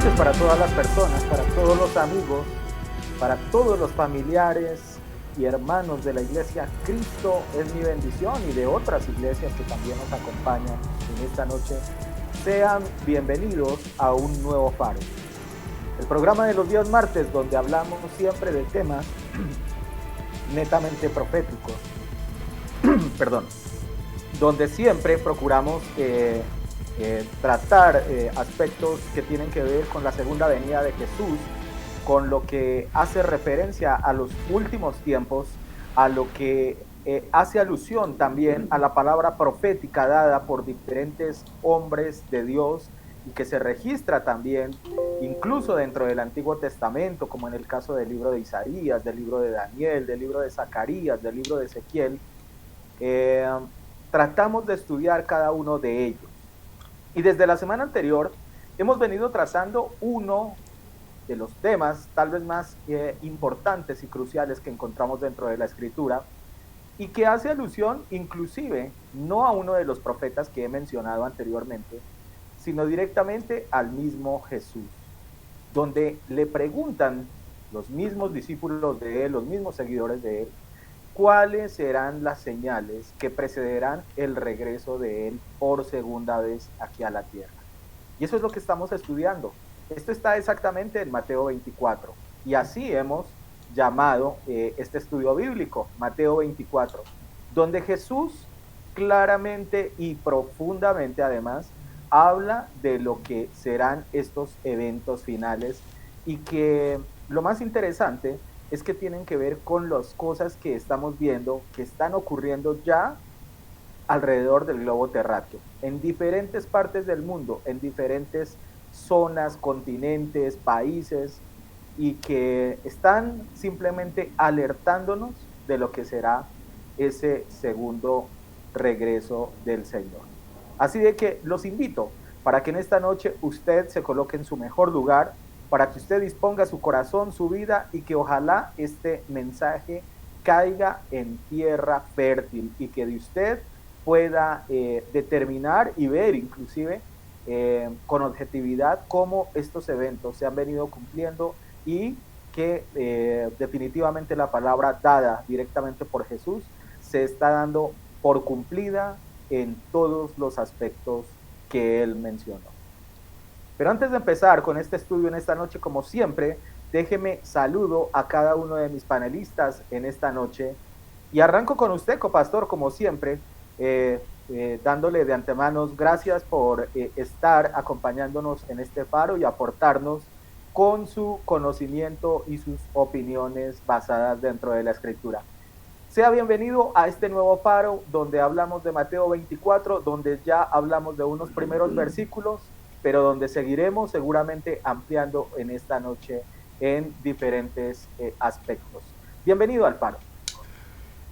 noches para todas las personas, para todos los amigos, para todos los familiares y hermanos de la iglesia. Cristo es mi bendición, y de otras iglesias que también nos acompañan en esta noche. Sean bienvenidos a un nuevo faro. El programa de los días martes, donde hablamos siempre de temas netamente proféticos. Perdón. Donde siempre procuramos tratar aspectos que tienen que ver con la segunda venida de Jesús, con lo que hace referencia a los últimos tiempos, a lo que hace alusión también a la palabra profética dada por diferentes hombres de Dios y que se registra también incluso dentro del Antiguo Testamento, como en el caso del libro de Isaías, del libro de Daniel, del libro de Zacarías, del libro de Ezequiel. Tratamos de estudiar cada uno de ellos. Y desde la semana anterior hemos venido trazando uno de los temas tal vez más importantes y cruciales que encontramos dentro de la Escritura, y que hace alusión inclusive no a uno de los profetas que he mencionado anteriormente, sino directamente al mismo Jesús, donde le preguntan los mismos discípulos de él, los mismos seguidores de él, cuáles serán las señales que precederán el regreso de él por segunda vez aquí a la tierra. Y eso es lo que estamos estudiando. Esto está exactamente en Mateo 24, y así hemos llamado este estudio bíblico, Mateo 24, donde Jesús claramente y profundamente además habla de lo que serán estos eventos finales, y que lo más interesante es que tienen que ver con las cosas que estamos viendo, que están ocurriendo ya alrededor del globo terráqueo, en diferentes partes del mundo, en diferentes zonas, continentes, países, y que están simplemente alertándonos de lo que será ese segundo regreso del Señor. Así de que los invito para que en esta noche usted se coloque en su mejor lugar, para que usted disponga su corazón, su vida, y que ojalá este mensaje caiga en tierra fértil y que de usted pueda determinar y ver inclusive con objetividad cómo estos eventos se han venido cumpliendo, y que definitivamente la palabra dada directamente por Jesús se está dando por cumplida en todos los aspectos que él mencionó. Pero antes de empezar con este estudio en esta noche, como siempre, déjeme saludo a cada uno de mis panelistas en esta noche, y arranco con usted, copastor, como siempre, dándole de antemano gracias por estar acompañándonos en este faro y aportarnos con su conocimiento y sus opiniones basadas dentro de la Escritura. Sea bienvenido a este nuevo faro donde hablamos de Mateo 24, donde ya hablamos de unos primeros versículos, pero donde seguiremos seguramente ampliando en esta noche en diferentes aspectos. Bienvenido al faro.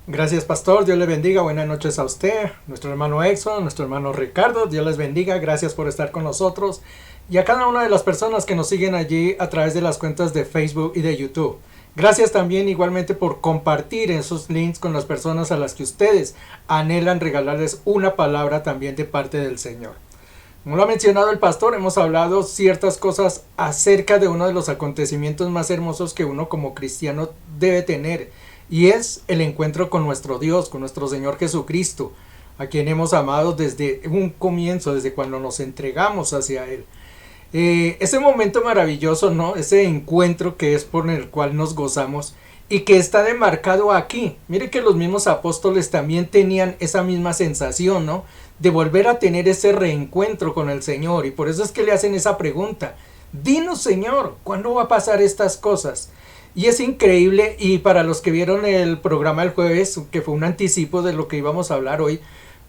Gracias, pastor, Dios le bendiga, buenas noches a usted, nuestro hermano Exxon, nuestro hermano Ricardo, Dios les bendiga, gracias por estar con nosotros, y a cada una de las personas que nos siguen allí a través de las cuentas de Facebook y de YouTube. Gracias también igualmente por compartir esos links con las personas a las que ustedes anhelan regalarles una palabra también de parte del Señor. Como lo ha mencionado el pastor, hemos hablado ciertas cosas acerca de uno de los acontecimientos más hermosos que uno como cristiano debe tener, y es el encuentro con nuestro Dios, con nuestro Señor Jesucristo, a quien hemos amado desde un comienzo, desde cuando nos entregamos hacia Él. Ese momento maravilloso, ¿no? Ese encuentro que es por el cual nos gozamos y que está demarcado aquí. Mire que los mismos apóstoles también tenían esa misma sensación, ¿no? De volver a tener ese reencuentro con el Señor, y por eso es que le hacen esa pregunta: dinos, Señor, ¿cuándo va a pasar estas cosas? Y es increíble, y para los que vieron el programa el jueves, que fue un anticipo de lo que íbamos a hablar hoy,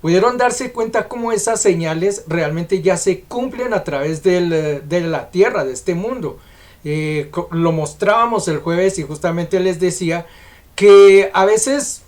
pudieron darse cuenta cómo esas señales realmente ya se cumplen a través de la tierra, de este mundo. Lo mostrábamos el jueves, y justamente les decía que a veces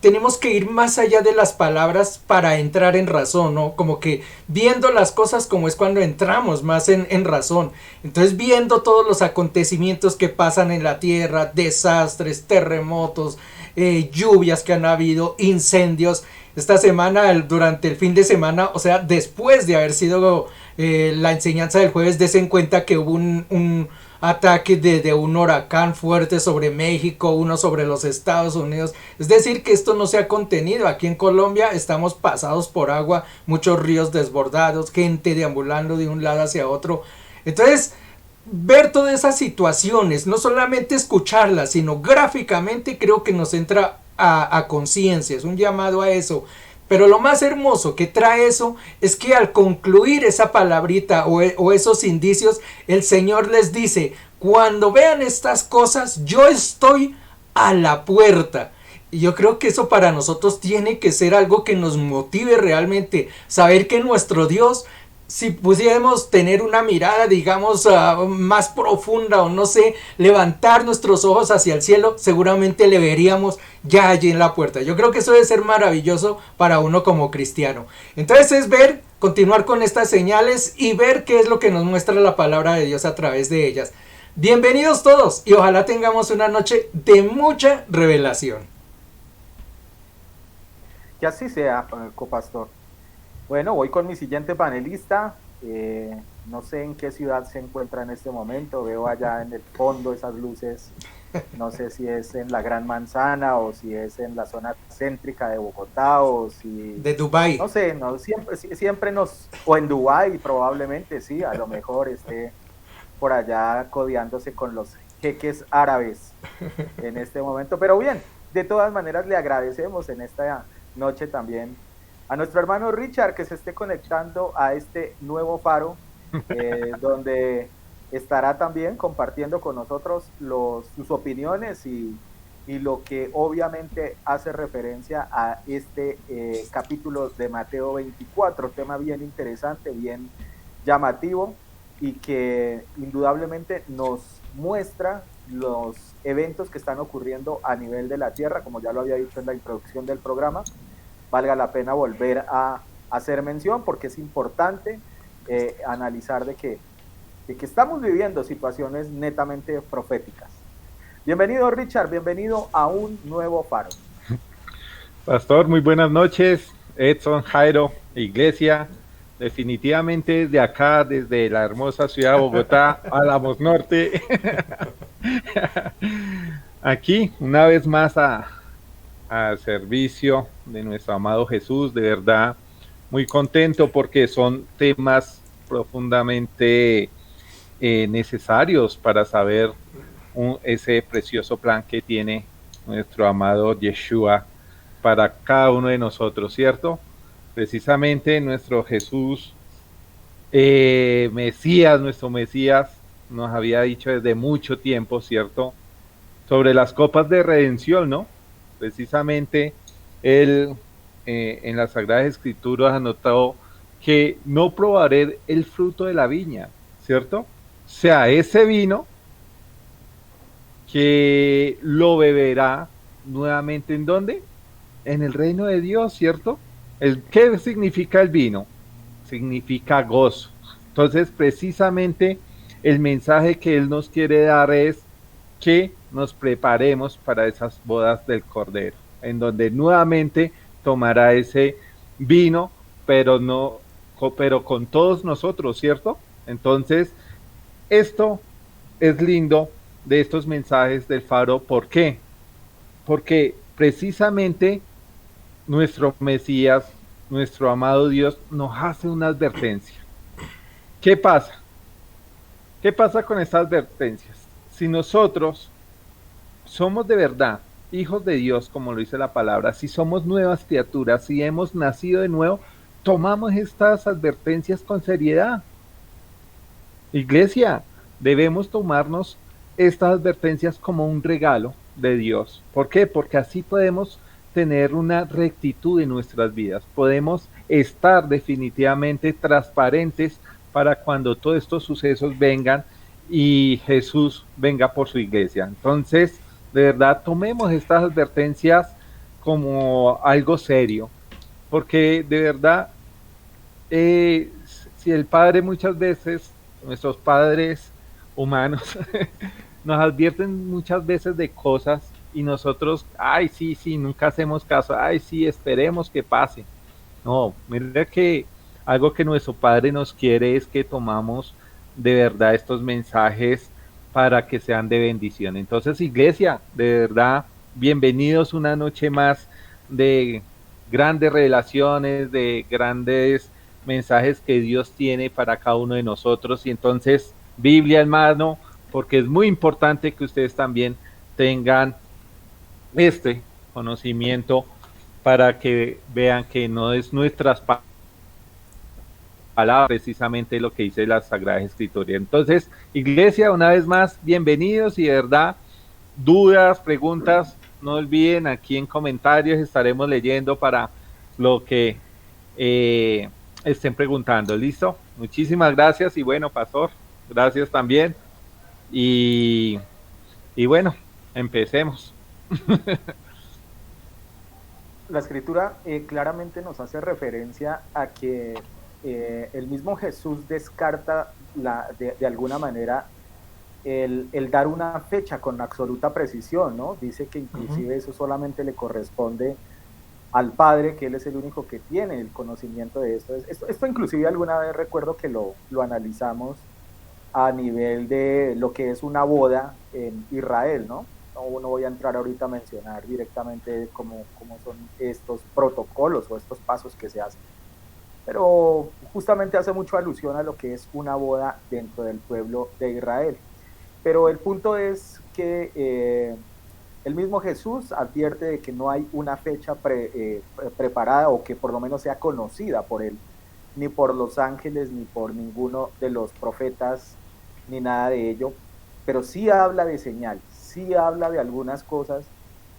tenemos que ir más allá de las palabras para entrar en razón, ¿no? Como que viendo las cosas como es cuando entramos más en razón. Entonces viendo todos los acontecimientos que pasan en la tierra, desastres, terremotos, lluvias que han habido, incendios. Esta semana, durante el fin de semana, o sea, después de haber sido la enseñanza del jueves, des en cuenta que hubo un ataque de un huracán fuerte sobre México, uno sobre los Estados Unidos. Es decir, que esto no se ha contenido. Aquí en Colombia estamos pasados por agua, muchos ríos desbordados, gente deambulando de un lado hacia otro. Entonces, ver todas esas situaciones, no solamente escucharlas, sino gráficamente, creo que nos entra a conciencia, es un llamado a eso. Pero lo más hermoso que trae eso es que al concluir esa palabrita o esos indicios, el Señor les dice: cuando vean estas cosas, yo estoy a la puerta. Y yo creo que eso para nosotros tiene que ser algo que nos motive realmente, saber que nuestro Dios, si pudiéramos tener una mirada, digamos, más profunda, o no sé, levantar nuestros ojos hacia el cielo, seguramente le veríamos ya allí en la puerta. Yo creo que eso debe ser maravilloso para uno como cristiano. Entonces es ver, continuar con estas señales y ver qué es lo que nos muestra la palabra de Dios a través de ellas. Bienvenidos todos y ojalá tengamos una noche de mucha revelación. Que así sea, copastor. Bueno, voy con mi siguiente panelista. No sé en qué ciudad se encuentra en este momento. Veo allá en el fondo esas luces. No sé si es en la Gran Manzana o si es en la zona céntrica de Bogotá o si... De Dubái. No sé, no, siempre nos... O en Dubái probablemente, sí. A lo mejor esté por allá codeándose con los jeques árabes en este momento. Pero bien, de todas maneras le agradecemos en esta noche también a nuestro hermano Richard que se esté conectando a este nuevo faro, donde estará también compartiendo con nosotros sus opiniones y lo que obviamente hace referencia a este capítulo de Mateo 24, tema bien interesante, bien llamativo y que indudablemente nos muestra los eventos que están ocurriendo a nivel de la tierra, como ya lo había dicho en la introducción del programa. Valga la pena volver a hacer mención porque es importante analizar de que estamos viviendo situaciones netamente proféticas. Bienvenido Richard, bienvenido a un nuevo faro. Pastor, muy buenas noches. Edson, Jairo, Iglesia. Definitivamente de acá, desde la hermosa ciudad de Bogotá, Álamos Norte. Aquí, una vez más al servicio de nuestro amado Jesús, de verdad muy contento porque son temas profundamente necesarios para saber ese precioso plan que tiene nuestro amado Yeshua para cada uno de nosotros, ¿cierto? Precisamente nuestro Jesús Mesías, nuestro Mesías nos había dicho desde mucho tiempo, ¿cierto? Sobre las copas de redención, ¿no? Precisamente él en las Sagradas Escrituras anotó que no probaré el fruto de la viña, ¿cierto? O sea, ese vino que lo beberá nuevamente, ¿en dónde? En el reino de Dios, ¿cierto? ¿Qué significa el vino? Significa gozo. Entonces, precisamente el mensaje que él nos quiere dar es que nos preparemos para esas bodas del Cordero, en donde nuevamente tomará ese vino, pero con todos nosotros, ¿cierto? Entonces, esto es lindo de estos mensajes del faro. ¿Por qué? Porque precisamente nuestro Mesías, nuestro amado Dios, nos hace una advertencia. ¿Qué pasa? ¿Qué pasa con estas advertencias? Si nosotros somos de verdad hijos de Dios, como lo dice la palabra, si somos nuevas criaturas, si hemos nacido de nuevo, tomamos estas advertencias con seriedad. Iglesia, debemos tomarnos estas advertencias como un regalo de Dios. ¿Por qué? Porque así podemos tener una rectitud en nuestras vidas, podemos estar definitivamente transparentes para cuando todos estos sucesos vengan y Jesús venga por su iglesia. Entonces, de verdad, tomemos estas advertencias como algo serio, porque de verdad, si el Padre muchas veces, nuestros padres humanos, nos advierten muchas veces de cosas y nosotros, ay, sí, sí, nunca hacemos caso, ay, sí, esperemos que pase. No, mira que algo que nuestro Padre nos quiere es que tomamos de verdad estos mensajes para que sean de bendición. Entonces, iglesia, de verdad, bienvenidos una noche más de grandes revelaciones, de grandes mensajes que Dios tiene para cada uno de nosotros. Y entonces, Biblia en mano, porque es muy importante que ustedes también tengan este conocimiento para que vean que no es nuestras palabras precisamente lo que dice la Sagrada Escritura. Entonces, iglesia, una vez más, bienvenidos y de verdad, dudas, preguntas, no olviden aquí en comentarios, estaremos leyendo para lo que estén preguntando. ¿Listo? Muchísimas gracias y bueno, pastor, gracias también. Y bueno, empecemos. La escritura claramente nos hace referencia a que el mismo Jesús descarta de alguna manera el dar una fecha con absoluta precisión, ¿no? Dice que inclusive eso solamente le corresponde al Padre, que Él es el único que tiene el conocimiento de esto. Esto inclusive alguna vez recuerdo que lo analizamos a nivel de lo que es una boda en Israel, ¿no? No voy a entrar ahorita a mencionar directamente cómo son estos protocolos o estos pasos que se hacen, pero justamente hace mucho alusión a lo que es una boda dentro del pueblo de Israel. Pero el punto es que el mismo Jesús advierte de que no hay una fecha preparada o que por lo menos sea conocida por él, ni por los ángeles, ni por ninguno de los profetas, ni nada de ello, pero sí habla de señales, sí habla de algunas cosas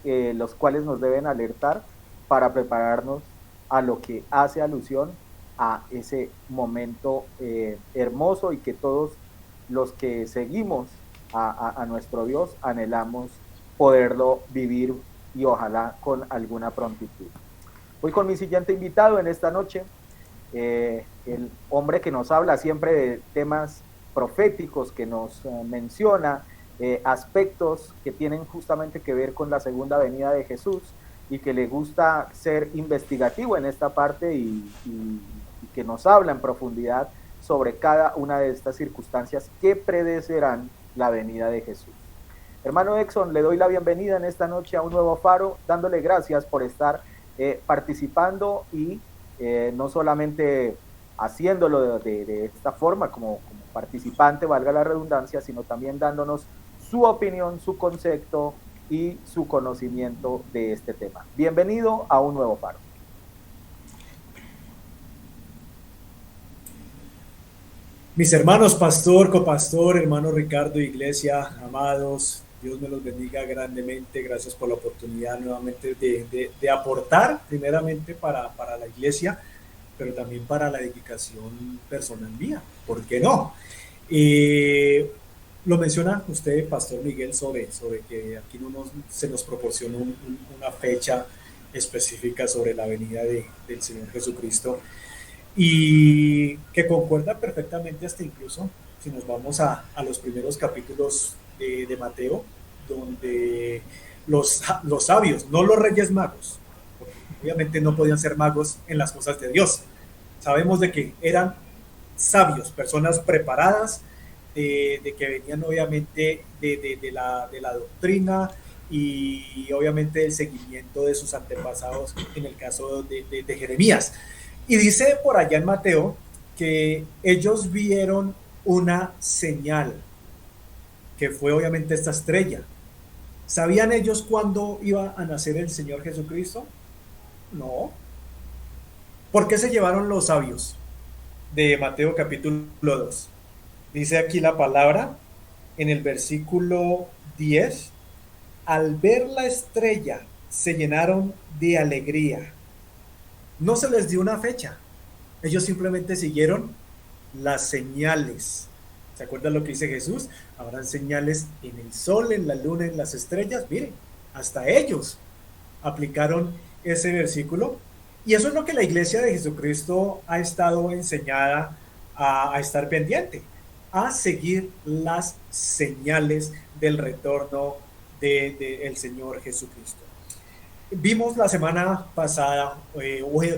los cuales nos deben alertar para prepararnos a lo que hace alusión a ese momento hermoso y que todos los que seguimos a nuestro Dios anhelamos poderlo vivir y ojalá con alguna prontitud. Voy con mi siguiente invitado en esta noche, el hombre que nos habla siempre de temas proféticos, que nos menciona aspectos que tienen justamente que ver con la segunda venida de Jesús y que le gusta ser investigativo en esta parte y que nos habla en profundidad sobre cada una de estas circunstancias que predecerán la venida de Jesús. Hermano Exxon, le doy la bienvenida en esta noche a un nuevo faro, dándole gracias por estar participando y no solamente haciéndolo de esta forma como participante, valga la redundancia, sino también dándonos su opinión, su concepto y su conocimiento de este tema. Bienvenido a un nuevo faro. Mis hermanos pastor, copastor, hermano Ricardo, iglesia, amados, Dios me los bendiga grandemente. Gracias por la oportunidad nuevamente de aportar, primeramente para la iglesia, pero también para la edificación personal mía. ¿Por qué no? Lo menciona usted, pastor Miguel, sobre que aquí se nos proporciona una fecha específica sobre la venida del Señor Jesucristo, y que concuerda perfectamente hasta incluso si nos vamos a los primeros capítulos de Mateo, donde los sabios, no los reyes magos, porque obviamente no podían ser magos en las cosas de Dios, sabemos de que eran sabios, personas preparadas, de que venían obviamente de la doctrina y obviamente del seguimiento de sus antepasados, en el caso de Jeremías. Y dice por allá en Mateo que ellos vieron una señal, que fue obviamente esta estrella. ¿Sabían ellos cuándo iba a nacer el Señor Jesucristo? No. ¿Por qué se llevaron los sabios de Mateo capítulo 2? Dice aquí la palabra en el versículo 10: al ver la estrella se llenaron de alegría. No se les dio una fecha, ellos simplemente siguieron las señales. ¿Se acuerdan lo que dice Jesús? Habrán señales en el sol, en la luna, en las estrellas. Miren, hasta ellos aplicaron ese versículo. Y eso es lo que la iglesia de Jesucristo ha estado enseñada a estar pendiente, a seguir las señales del retorno del Señor Jesucristo. Vimos la semana pasada,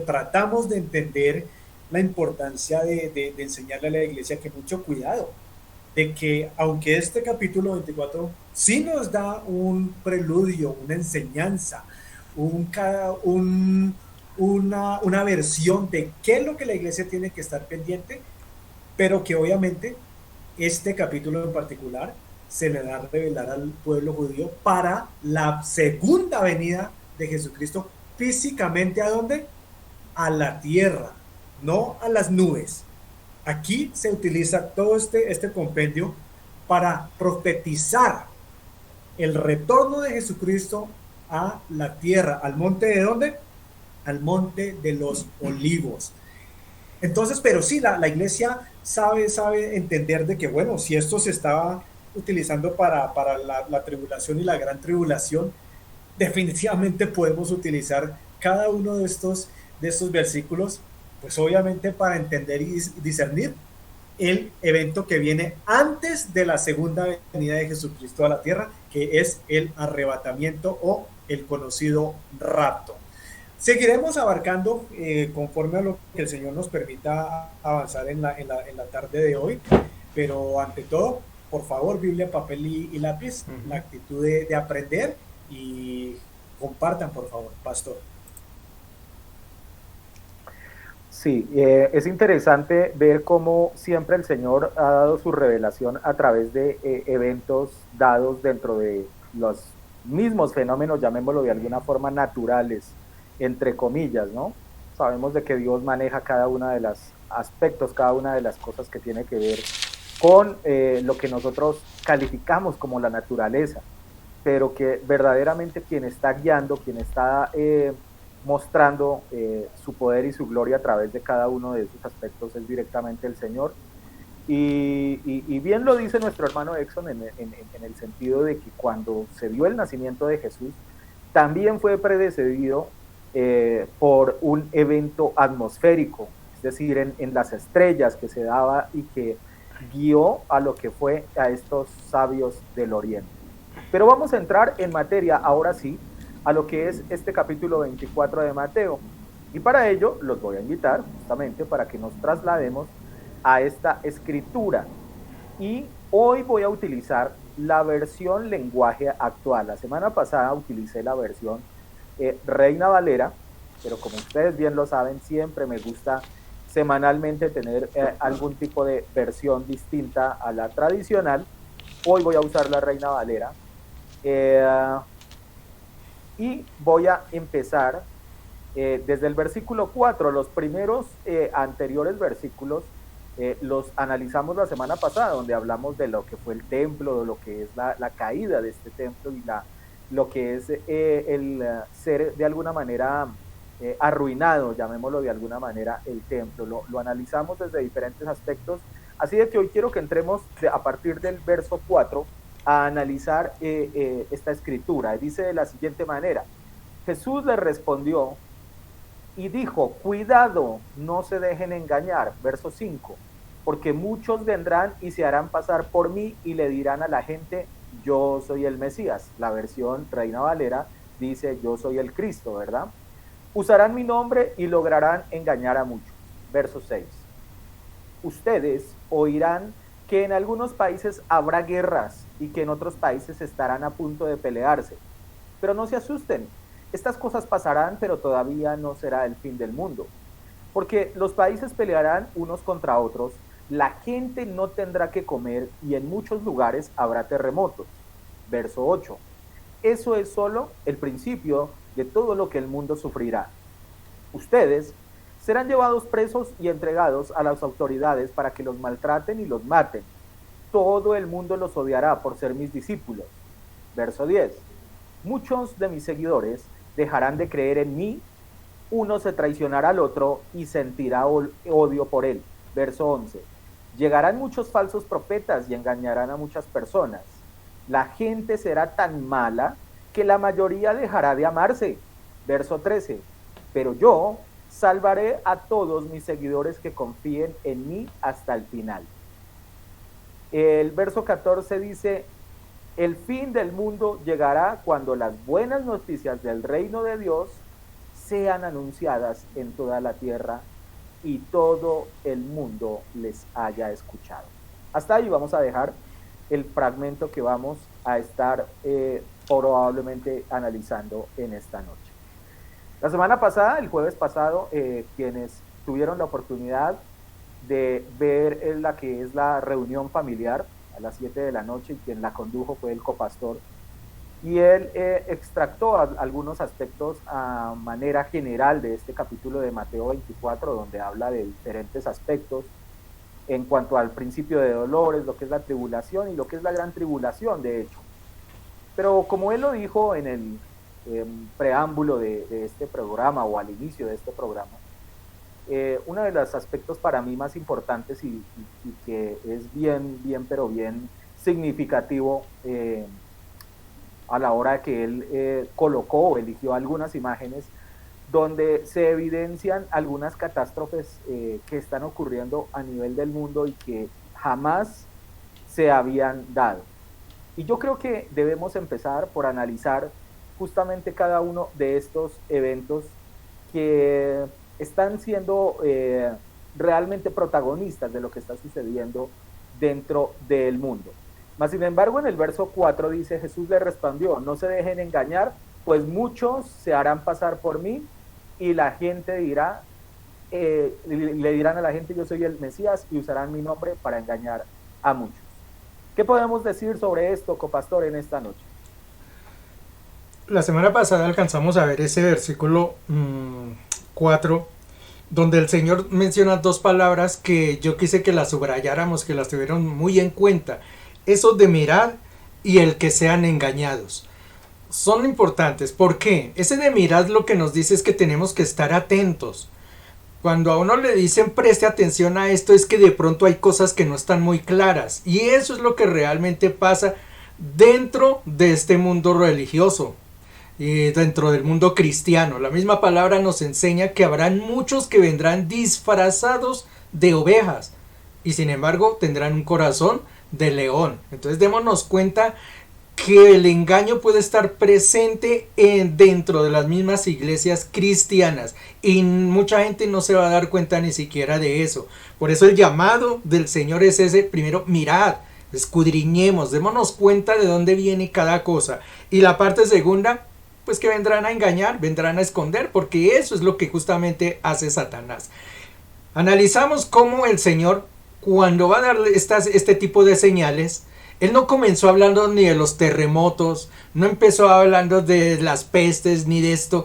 tratamos de entender la importancia de enseñarle a la iglesia que mucho cuidado, de que aunque este capítulo 24 sí nos da un preludio, una enseñanza, una versión de qué es lo que la iglesia tiene que estar pendiente, pero que obviamente este capítulo en particular se le da a revelar al pueblo judío para la segunda venida de Jesucristo físicamente. ¿A dónde? A la tierra, no a las nubes. Aquí se utiliza todo este compendio para profetizar el retorno de Jesucristo a la tierra, al monte ¿de dónde? Al monte de los olivos. Entonces, pero sí, la iglesia sabe entender de que, bueno, si esto se estaba utilizando para la tribulación y la gran tribulación, definitivamente podemos utilizar cada uno de estos versículos, pues obviamente para entender y discernir el evento que viene antes de la segunda venida de Jesucristo a la tierra, que es el arrebatamiento o el conocido rapto. Seguiremos abarcando conforme a lo que el Señor nos permita avanzar en la tarde de hoy, pero ante todo, por favor, Biblia, papel y lápiz, la actitud de aprender, y compartan, por favor, pastor. Sí, es interesante ver cómo siempre el Señor ha dado su revelación a través de eventos dados dentro de los mismos fenómenos, llamémoslo de alguna forma, naturales, entre comillas, ¿no? Sabemos de que Dios maneja cada una de los aspectos, cada una de las cosas que tiene que ver con lo que nosotros calificamos como la naturaleza, pero que verdaderamente quien está guiando, quien está mostrando su poder y su gloria a través de cada uno de esos aspectos es directamente el Señor. Y bien lo dice nuestro hermano Exxon en el sentido de que cuando se dio el nacimiento de Jesús, también fue precedido por un evento atmosférico, es decir, en las estrellas que se daba y que guió a lo que fue a estos sabios del Oriente. Pero vamos a entrar en materia, ahora sí, a lo que es este capítulo 24 de Mateo. Y para ello los voy a invitar justamente para que nos traslademos a esta escritura. Y hoy voy a utilizar la versión lenguaje actual. La semana pasada utilicé la versión Reina Valera, pero como ustedes bien lo saben, siempre me gusta semanalmente tener algún tipo de versión distinta a la tradicional. Hoy voy a usar la Reina Valera. Y voy a empezar desde el versículo 4. Los primeros anteriores versículos los analizamos la semana pasada, donde hablamos de lo que fue el templo, de lo que es la caída de este templo y lo que es el ser de alguna manera arruinado, llamémoslo de alguna manera, el templo. Lo analizamos desde diferentes aspectos, así de que hoy quiero que entremos a partir del verso 4 a analizar esta escritura. Dice de la siguiente manera: Jesús le respondió y dijo, cuidado, no se dejen engañar. Verso 5, porque muchos vendrán y se harán pasar por mí y le dirán a la gente, yo soy el Mesías. La versión Reina Valera dice, yo soy el Cristo, ¿verdad? Usarán mi nombre y lograrán engañar a muchos. Verso 6, ustedes oirán que en algunos países habrá guerras y que en otros países estarán a punto de pelearse. Pero no se asusten, estas cosas pasarán, pero todavía no será el fin del mundo. Porque los países pelearán unos contra otros, la gente no tendrá que comer y en muchos lugares habrá terremotos. Verso 8, eso es solo el principio de todo lo que el mundo sufrirá. Ustedes serán llevados presos y entregados a las autoridades para que los maltraten y los maten. Todo el mundo los odiará por ser mis discípulos. Verso 10. Muchos de mis seguidores dejarán de creer en mí, uno se traicionará al otro y sentirá odio por él. Verso 11. Llegarán muchos falsos profetas y engañarán a muchas personas. La gente será tan mala que la mayoría dejará de amarse. Verso 13, pero yo salvaré a todos mis seguidores que confíen en mí hasta el final. El verso 14 dice, el fin del mundo llegará cuando las buenas noticias del reino de Dios sean anunciadas en toda la tierra y todo el mundo les haya escuchado. Hasta ahí vamos a dejar el fragmento que vamos a estar probablemente analizando en esta noche. La semana pasada, el jueves pasado, quienes tuvieron la oportunidad de ver la que es la reunión familiar a las 7 de la noche, y quien la condujo fue el copastor, y él extractó algunos aspectos a manera general de este capítulo de Mateo 24, donde habla de diferentes aspectos en cuanto al principio de dolores, lo que es la tribulación y lo que es la gran tribulación, de hecho. Pero como él lo dijo en el preámbulo de este programa, o al inicio de este programa, uno de los aspectos para mí más importantes y que es bien significativo a la hora de que él colocó o eligió algunas imágenes donde se evidencian algunas catástrofes que están ocurriendo a nivel del mundo y que jamás se habían dado. Y yo creo que debemos empezar por analizar justamente cada uno de estos eventos que están siendo realmente protagonistas de lo que está sucediendo dentro del mundo. Mas, sin embargo, en el verso 4 dice, Jesús le respondió, no se dejen engañar, pues muchos se harán pasar por mí y la gente dirá, le dirán a la gente, yo soy el Mesías, y usarán mi nombre para engañar a muchos. ¿Qué podemos decir sobre esto, copastor, en esta noche? La semana pasada alcanzamos a ver ese versículo 4, donde el Señor menciona dos palabras que yo quise que las subrayáramos, que las tuvieron muy en cuenta. Eso de mirar y el que sean engañados. Son importantes. ¿Por qué? Ese de mirar lo que nos dice es que tenemos que estar atentos. Cuando a uno le dicen preste atención a esto, es que de pronto hay cosas que no están muy claras. Y eso es lo que realmente pasa dentro de este mundo religioso. Y dentro del mundo cristiano. La misma palabra nos enseña que habrán muchos que vendrán disfrazados de ovejas. Y sin embargo tendrán un corazón de león. Entonces démonos cuenta que el engaño puede estar presente dentro de las mismas iglesias cristianas y mucha gente no se va a dar cuenta ni siquiera de eso. Por eso el llamado del Señor es ese: primero mirad, escudriñemos, démonos cuenta de dónde viene cada cosa. Y la parte segunda, pues que vendrán a engañar, vendrán a esconder, porque eso es lo que justamente hace Satanás. Analizamos cómo el Señor, cuando va a darle este tipo de señales, Él no comenzó hablando ni de los terremotos, no empezó hablando de las pestes ni de esto.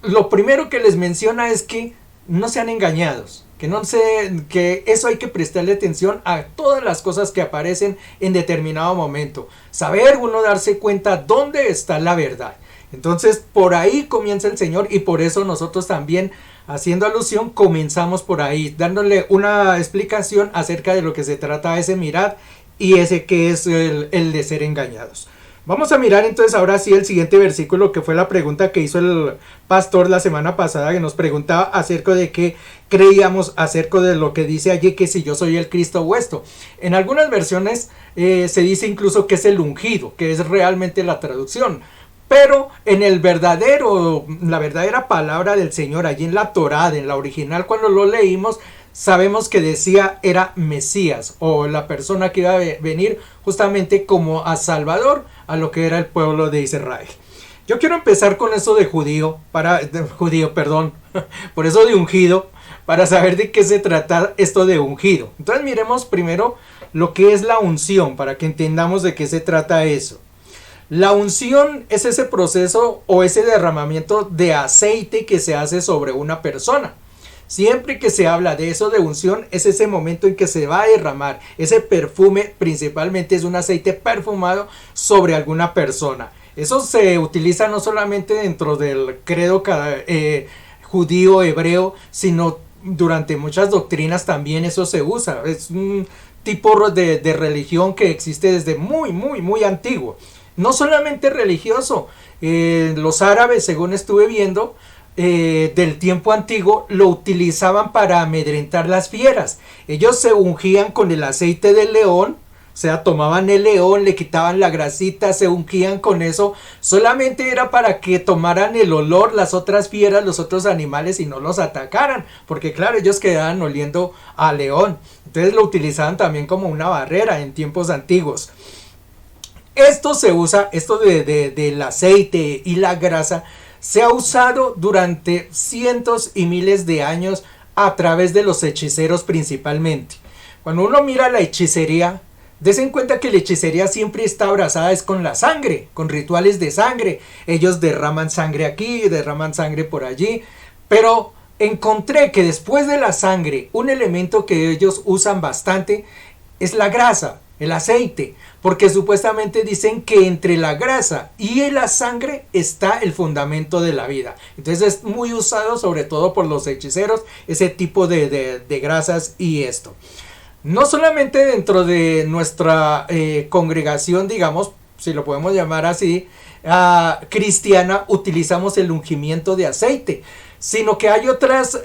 Lo primero que les menciona es que no sean engañados, que eso hay que prestarle atención a todas las cosas que aparecen en determinado momento. Saber uno darse cuenta dónde está la verdad. Entonces por ahí comienza el Señor, y por eso nosotros también, haciendo alusión, comenzamos por ahí, dándole una explicación acerca de lo que se trata ese mirad y ese que es el de ser engañados. Vamos a mirar entonces ahora sí el siguiente versículo, que fue la pregunta que hizo el pastor la semana pasada, que nos preguntaba acerca de qué creíamos acerca de lo que dice allí, que si yo soy el Cristo o esto. En algunas versiones se dice incluso que es el ungido, que es realmente la traducción. Pero en la verdadera palabra del Señor, allí en la Torá, en la original, cuando lo leímos, sabemos que decía era Mesías, o la persona que iba a venir justamente como a Salvador a lo que era el pueblo de Israel. Yo quiero empezar con eso de por eso de ungido, para saber de qué se trata esto de ungido. Entonces miremos primero lo que es la unción, para que entendamos de qué se trata eso. La unción es ese proceso o ese derramamiento de aceite que se hace sobre una persona. Siempre que se habla de eso de unción, es ese momento en que se va a derramar ese perfume, principalmente es un aceite perfumado sobre alguna persona. Eso se utiliza no solamente dentro del credo judío, hebreo, sino durante muchas doctrinas también eso se usa. Es un tipo de religión que existe desde muy antiguo. no solamente religioso. Los árabes, según estuve viendo, del tiempo antiguo, lo utilizaban para amedrentar las fieras. Ellos se ungían con el aceite del león, o sea, tomaban el león, le quitaban la grasita, se ungían con eso, solamente era para que tomaran el olor las otras fieras, los otros animales y no los atacaran, porque claro, ellos quedaban oliendo a león. Entonces lo utilizaban también como una barrera en tiempos antiguos. Esto se usa, esto del aceite y la grasa, se ha usado durante cientos y miles de años a través de los hechiceros principalmente. Cuando uno mira la hechicería, des en cuenta que la hechicería siempre está abrazada es con la sangre, con rituales de sangre. Ellos derraman sangre aquí, derraman sangre por allí, pero encontré que después de la sangre, un elemento que ellos usan bastante es la grasa, el aceite, porque supuestamente dicen que entre la grasa y la sangre está el fundamento de la vida. Entonces es muy usado sobre todo por los hechiceros, ese tipo de grasas y esto. No solamente dentro de nuestra congregación, digamos, si lo podemos llamar así, cristiana, utilizamos el ungimiento de aceite, sino que hay otras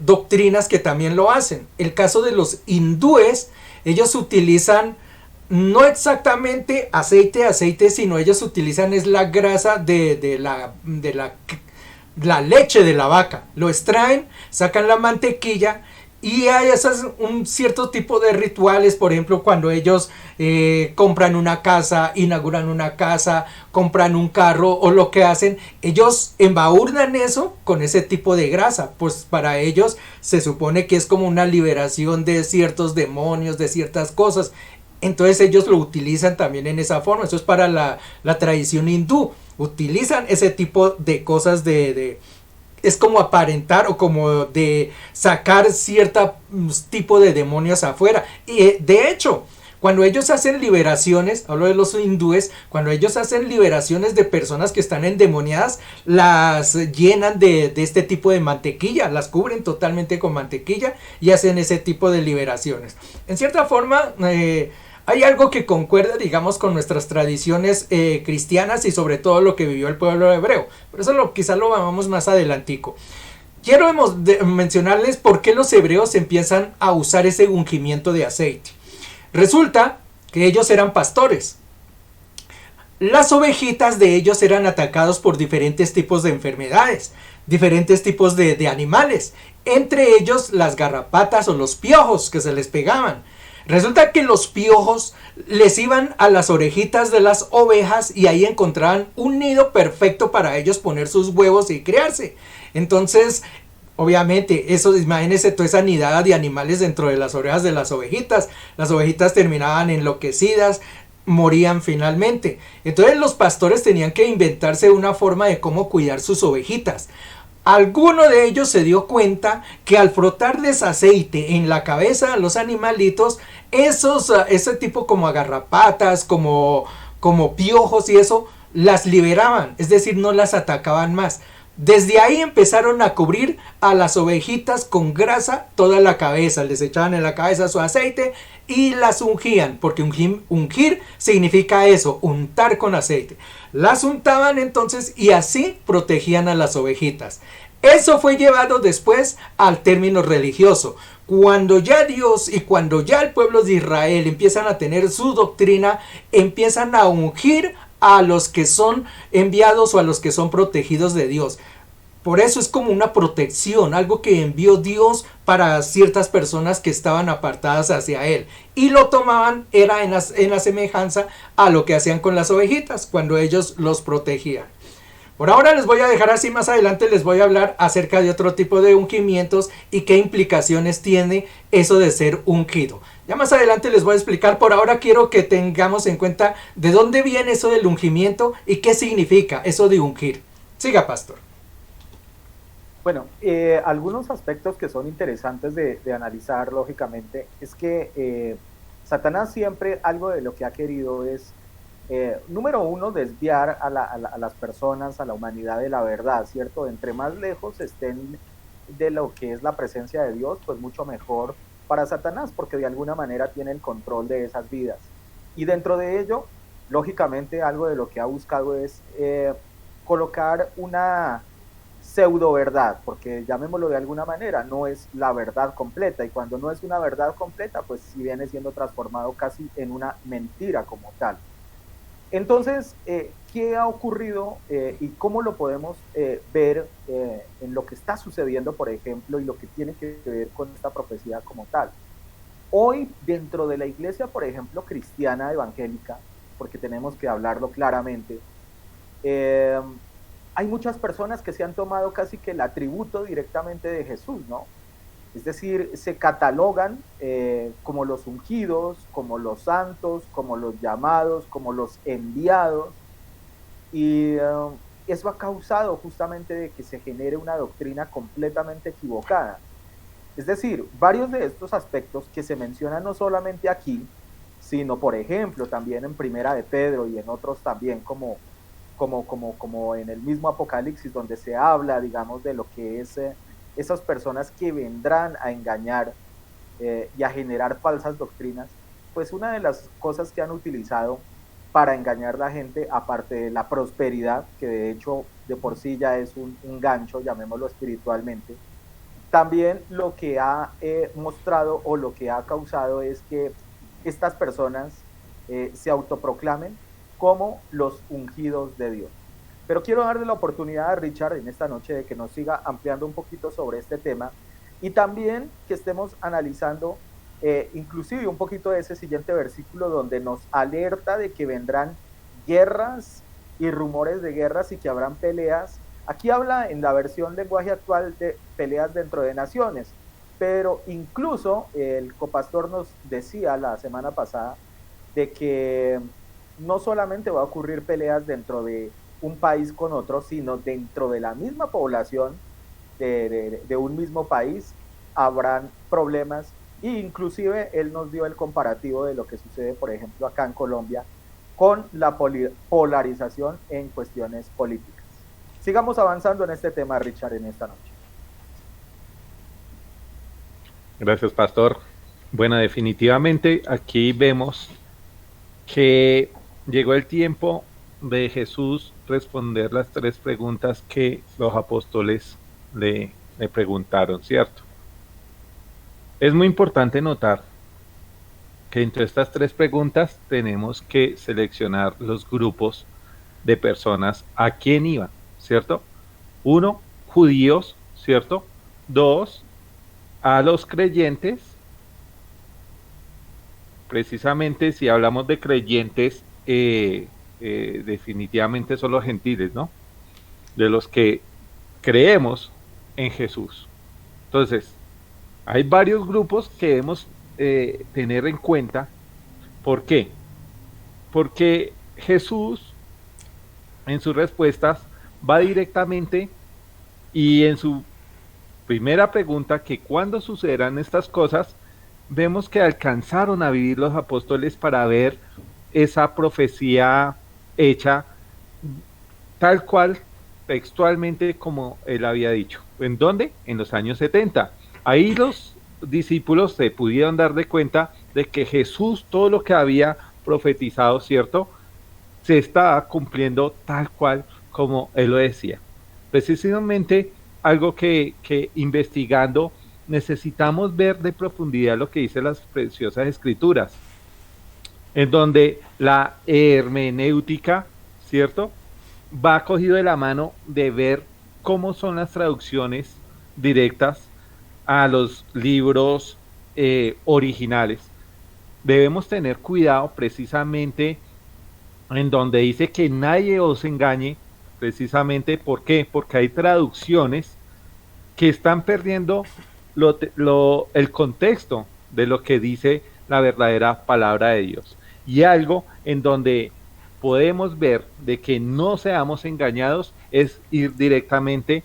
doctrinas que también lo hacen. El caso de los hindúes, ellos utilizan no exactamente aceite, sino ellos utilizan es la grasa de la leche de la vaca. Lo extraen, sacan la mantequilla y hay un cierto tipo de rituales, por ejemplo, cuando ellos compran una casa, inauguran una casa, compran un carro o lo que hacen, ellos embadurnan eso con ese tipo de grasa, pues para ellos se supone que es como una liberación de ciertos demonios, de ciertas cosas. Entonces ellos lo utilizan también en esa forma. Eso es para la tradición hindú. Utilizan ese tipo de cosas es como aparentar o como de sacar cierto tipo de demonios afuera. Y de hecho, cuando ellos hacen liberaciones, hablo de los hindúes, cuando ellos hacen liberaciones de personas que están endemoniadas, las llenan de este tipo de mantequilla, las cubren totalmente con mantequilla y hacen ese tipo de liberaciones. En cierta forma, hay algo que concuerda, digamos, con nuestras tradiciones cristianas y sobre todo lo que vivió el pueblo hebreo. Por eso quizás lo vamos más adelantico. Quiero mencionarles por qué los hebreos empiezan a usar ese ungimiento de aceite. Resulta que ellos eran pastores. Las ovejitas de ellos eran atacados por diferentes tipos de enfermedades, diferentes tipos de animales, entre ellos las garrapatas o los piojos que se les pegaban. Resulta que los piojos les iban a las orejitas de las ovejas y ahí encontraban un nido perfecto para ellos poner sus huevos y criarse. Entonces, obviamente, eso, imagínense toda esa nidada de animales dentro de las orejas de las ovejitas. Las ovejitas terminaban enloquecidas, morían finalmente. Entonces los pastores tenían que inventarse una forma de cómo cuidar sus ovejitas. Alguno de ellos se dio cuenta que al frotarles aceite en la cabeza a los animalitos, ese tipo como garrapatas, como piojos y eso, las liberaban, es decir, no las atacaban más. Desde ahí empezaron a cubrir a las ovejitas con grasa toda la cabeza, les echaban en la cabeza su aceite y las ungían, porque ungir significa eso, untar con aceite. Las untaban entonces y así protegían a las ovejitas. Eso fue llevado después al término religioso. Cuando ya Dios y cuando ya el pueblo de Israel empiezan a tener su doctrina, empiezan a ungir a los que son enviados o a los que son protegidos de Dios. Por eso es como una protección, algo que envió Dios para ciertas personas que estaban apartadas hacia Él. Y lo tomaban, era en la semejanza a lo que hacían con las ovejitas, cuando ellos los protegían. Por ahora les voy a dejar así, más adelante les voy a hablar acerca de otro tipo de ungimientos y qué implicaciones tiene eso de ser ungido. Ya más adelante les voy a explicar, por ahora quiero que tengamos en cuenta de dónde viene eso del ungimiento y qué significa eso de ungir. Siga, pastor. Bueno, algunos aspectos que son interesantes de analizar, lógicamente, es que Satanás siempre algo de lo que ha querido es, número uno, desviar a las personas, a la humanidad de la verdad, ¿cierto? Entre más lejos estén de lo que es la presencia de Dios, pues mucho mejor para Satanás, porque de alguna manera tiene el control de esas vidas. Y dentro de ello, lógicamente algo de lo que ha buscado es colocar una pseudo verdad, porque llamémoslo de alguna manera, no es la verdad completa, y cuando no es una verdad completa, pues sí viene siendo transformado casi en una mentira como tal. Entonces, ¿qué ha ocurrido y cómo lo podemos ver en lo que está sucediendo, por ejemplo, y lo que tiene que ver con esta profecía como tal? Hoy, dentro de la iglesia, por ejemplo, cristiana evangélica, porque tenemos que hablarlo claramente, eh, hay muchas personas que se han tomado casi que el atributo directamente de Jesús, ¿no? Es decir, se catalogan como los ungidos, como los santos, como los llamados, como los enviados, y eso ha causado justamente de que se genere una doctrina completamente equivocada. Es decir, varios de estos aspectos que se mencionan no solamente aquí, sino por ejemplo también en Primera de Pedro y en otros también como en el mismo Apocalipsis, donde se habla, digamos, de lo que es esas personas que vendrán a engañar y a generar falsas doctrinas, pues una de las cosas que han utilizado para engañar a la gente, aparte de la prosperidad, que de hecho de por sí ya es un gancho, llamémoslo espiritualmente, también lo que ha mostrado o lo que ha causado es que estas personas se autoproclamen como los ungidos de Dios. Pero quiero darle la oportunidad a Richard en esta noche de que nos siga ampliando un poquito sobre este tema y también que estemos analizando inclusive un poquito de ese siguiente versículo donde nos alerta de que vendrán guerras y rumores de guerras y que habrán peleas. Aquí habla en la versión lenguaje actual de peleas dentro de naciones, pero incluso el copastor nos decía la semana pasada de que no solamente va a ocurrir peleas dentro de un país con otro, sino dentro de la misma población de un mismo país habrán problemas, e inclusive él nos dio el comparativo de lo que sucede, por ejemplo, acá en Colombia con la polarización en cuestiones políticas. Sigamos avanzando en este tema, Richard, en esta noche. Gracias, pastor. Bueno, definitivamente aquí vemos que llegó el tiempo de Jesús responder las tres preguntas que los apóstoles le preguntaron, ¿cierto? Es muy importante notar que entre estas tres preguntas tenemos que seleccionar los grupos de personas a quién iban, ¿cierto? Uno, judíos, ¿cierto? Dos, a los creyentes. Precisamente si hablamos de creyentes, definitivamente son los gentiles, ¿no? De los que creemos en Jesús. Entonces, hay varios grupos que debemos tener en cuenta. ¿Por qué? Porque Jesús, en sus respuestas, va directamente y en su primera pregunta, que cuando sucederán estas cosas, vemos que alcanzaron a vivir los apóstoles para ver esa profecía hecha tal cual, textualmente, como él había dicho. ¿En dónde? En los años 70. Ahí los discípulos se pudieron dar de cuenta de que Jesús, todo lo que había profetizado, ¿cierto?, se estaba cumpliendo tal cual como él lo decía. Precisamente algo que investigando necesitamos ver de profundidad lo que dice las preciosas escrituras, en donde la hermenéutica, ¿cierto?, va cogido de la mano de ver cómo son las traducciones directas a los libros originales. Debemos tener cuidado precisamente en donde dice que nadie os engañe, precisamente, ¿por qué? Porque hay traducciones que están perdiendo el contexto de lo que dice la verdadera palabra de Dios. Y algo en donde podemos ver de que no seamos engañados es ir directamente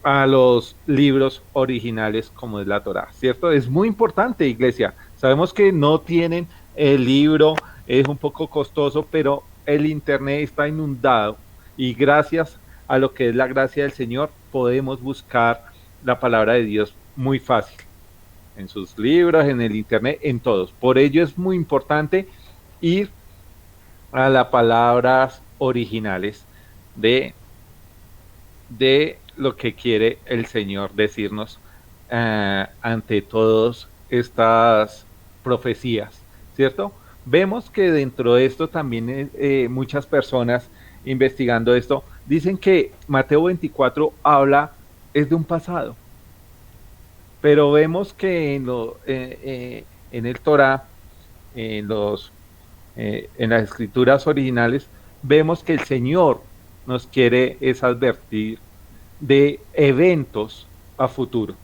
a los libros originales como es la Torá, ¿cierto? Es muy importante, iglesia. Sabemos que no tienen el libro, es un poco costoso, pero el internet está inundado y gracias a lo que es la gracia del Señor podemos buscar la palabra de Dios muy fácil en sus libros, en el internet, en todos. Por ello es muy importante ir a las palabras originales de, de lo que quiere el Señor decirnos ante todas estas profecías, ¿cierto? Vemos que dentro de esto también muchas personas investigando esto dicen que Mateo 24 habla es de un pasado, pero vemos que en el Torá, en en las escrituras originales, vemos que el Señor nos quiere es advertir de eventos a futuro,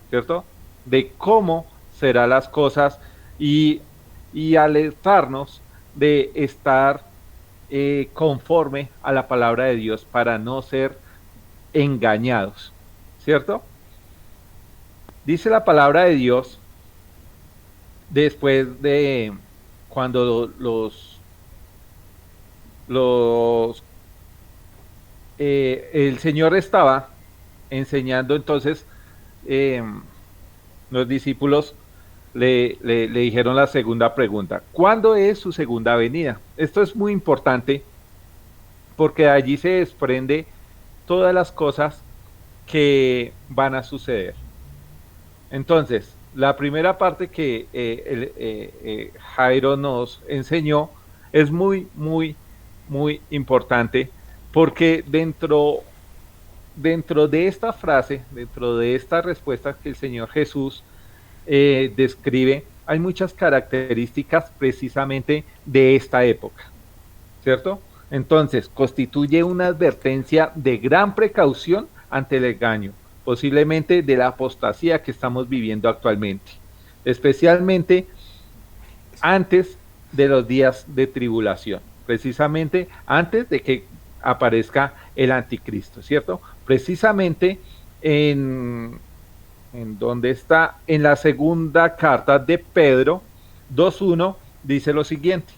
¿cierto? De cómo serán las cosas y alertarnos de estar conforme a la palabra de Dios para no ser engañados, ¿cierto? Dice la palabra de Dios después de cuando el Señor estaba enseñando, entonces los discípulos le dijeron la segunda pregunta: ¿cuándo es su segunda venida? Esto es muy importante porque de allí se desprende todas las cosas que van a suceder. Entonces, la primera parte que Jairo nos enseñó es muy, muy, muy importante, porque dentro de esta frase, dentro de esta respuesta que el Señor Jesús describe, hay muchas características precisamente de esta época, ¿cierto? Entonces, constituye una advertencia de gran precaución ante el engaño, posiblemente de la apostasía que estamos viviendo actualmente, especialmente antes de los días de tribulación, precisamente antes de que aparezca el anticristo, ¿cierto? Precisamente en donde está en la segunda carta de Pedro 2:1 dice lo siguiente: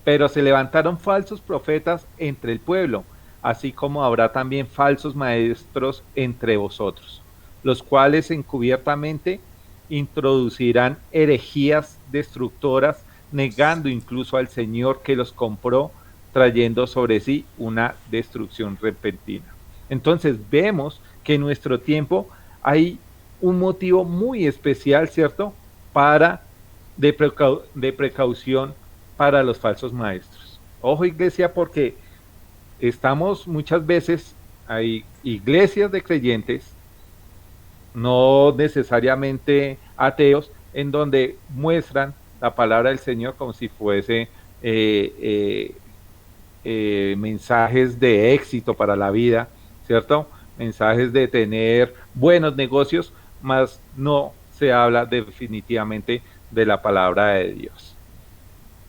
pero se levantaron falsos profetas entre el pueblo, así como habrá también falsos maestros entre vosotros, los cuales encubiertamente introducirán herejías destructoras, negando incluso al Señor que los compró, trayendo sobre sí una destrucción repentina. Entonces vemos que en nuestro tiempo hay un motivo muy especial, ¿cierto?, de precaución para los falsos maestros. Ojo, iglesia, porque estamos muchas veces, hay iglesias de creyentes, no necesariamente ateos, en donde muestran la palabra del Señor como si fuese mensajes de éxito para la vida, ¿cierto? Mensajes de tener buenos negocios, mas no se habla definitivamente de la palabra de Dios.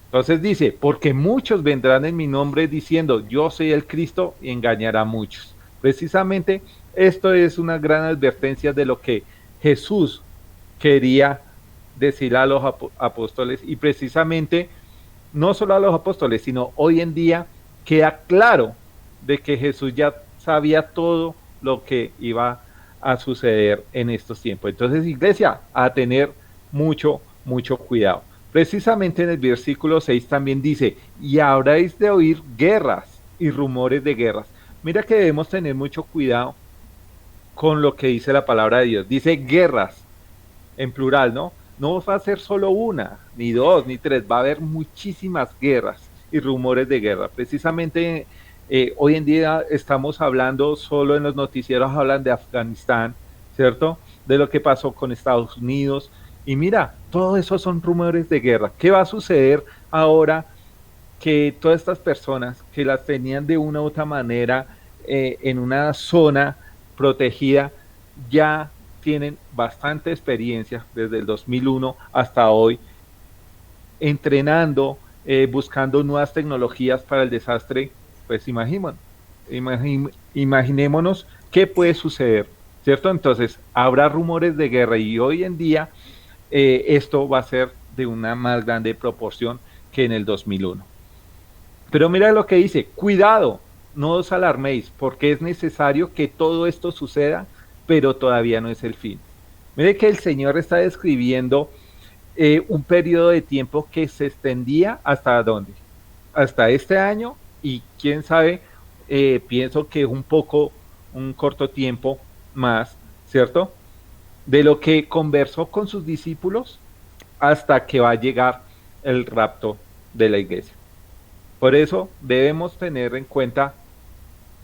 Entonces dice: porque muchos vendrán en mi nombre diciendo yo soy el Cristo, y engañará a muchos. Precisamente esto es una gran advertencia de lo que Jesús quería decir a los apóstoles, y precisamente no solo a los apóstoles, sino hoy en día queda claro de que Jesús ya sabía todo lo que iba a suceder en estos tiempos. Entonces, iglesia, a tener mucho, mucho cuidado. Precisamente en el versículo 6 también dice: y habréis de oír guerras y rumores de guerras. Mira que debemos tener mucho cuidado con lo que dice la palabra de Dios. Dice guerras en plural, ¿no? No va a ser solo una, ni dos, ni tres, va a haber muchísimas guerras y rumores de guerra. Precisamente hoy en día estamos hablando, solo en los noticieros hablan de Afganistán, ¿cierto? De lo que pasó con Estados Unidos. Y mira, todo eso son rumores de guerra. ¿Qué va a suceder ahora que todas estas personas que las tenían de una u otra manera en una zona protegida ya tienen bastante experiencia desde el 2001 hasta hoy, entrenando, buscando nuevas tecnologías para el desastre? Pues imaginémonos qué puede suceder, ¿cierto? Entonces habrá rumores de guerra, y hoy en día esto va a ser de una más grande proporción que en el 2001. Pero mira lo que dice: cuidado, no os alarméis, porque es necesario que todo esto suceda, pero todavía no es el fin. Mire que el Señor está describiendo un periodo de tiempo que se extendía hasta ¿dónde? hasta este año y quién sabe, pienso que un corto tiempo más, ¿cierto? De lo que conversó con sus discípulos hasta que va a llegar el rapto de la iglesia. Por eso debemos tener en cuenta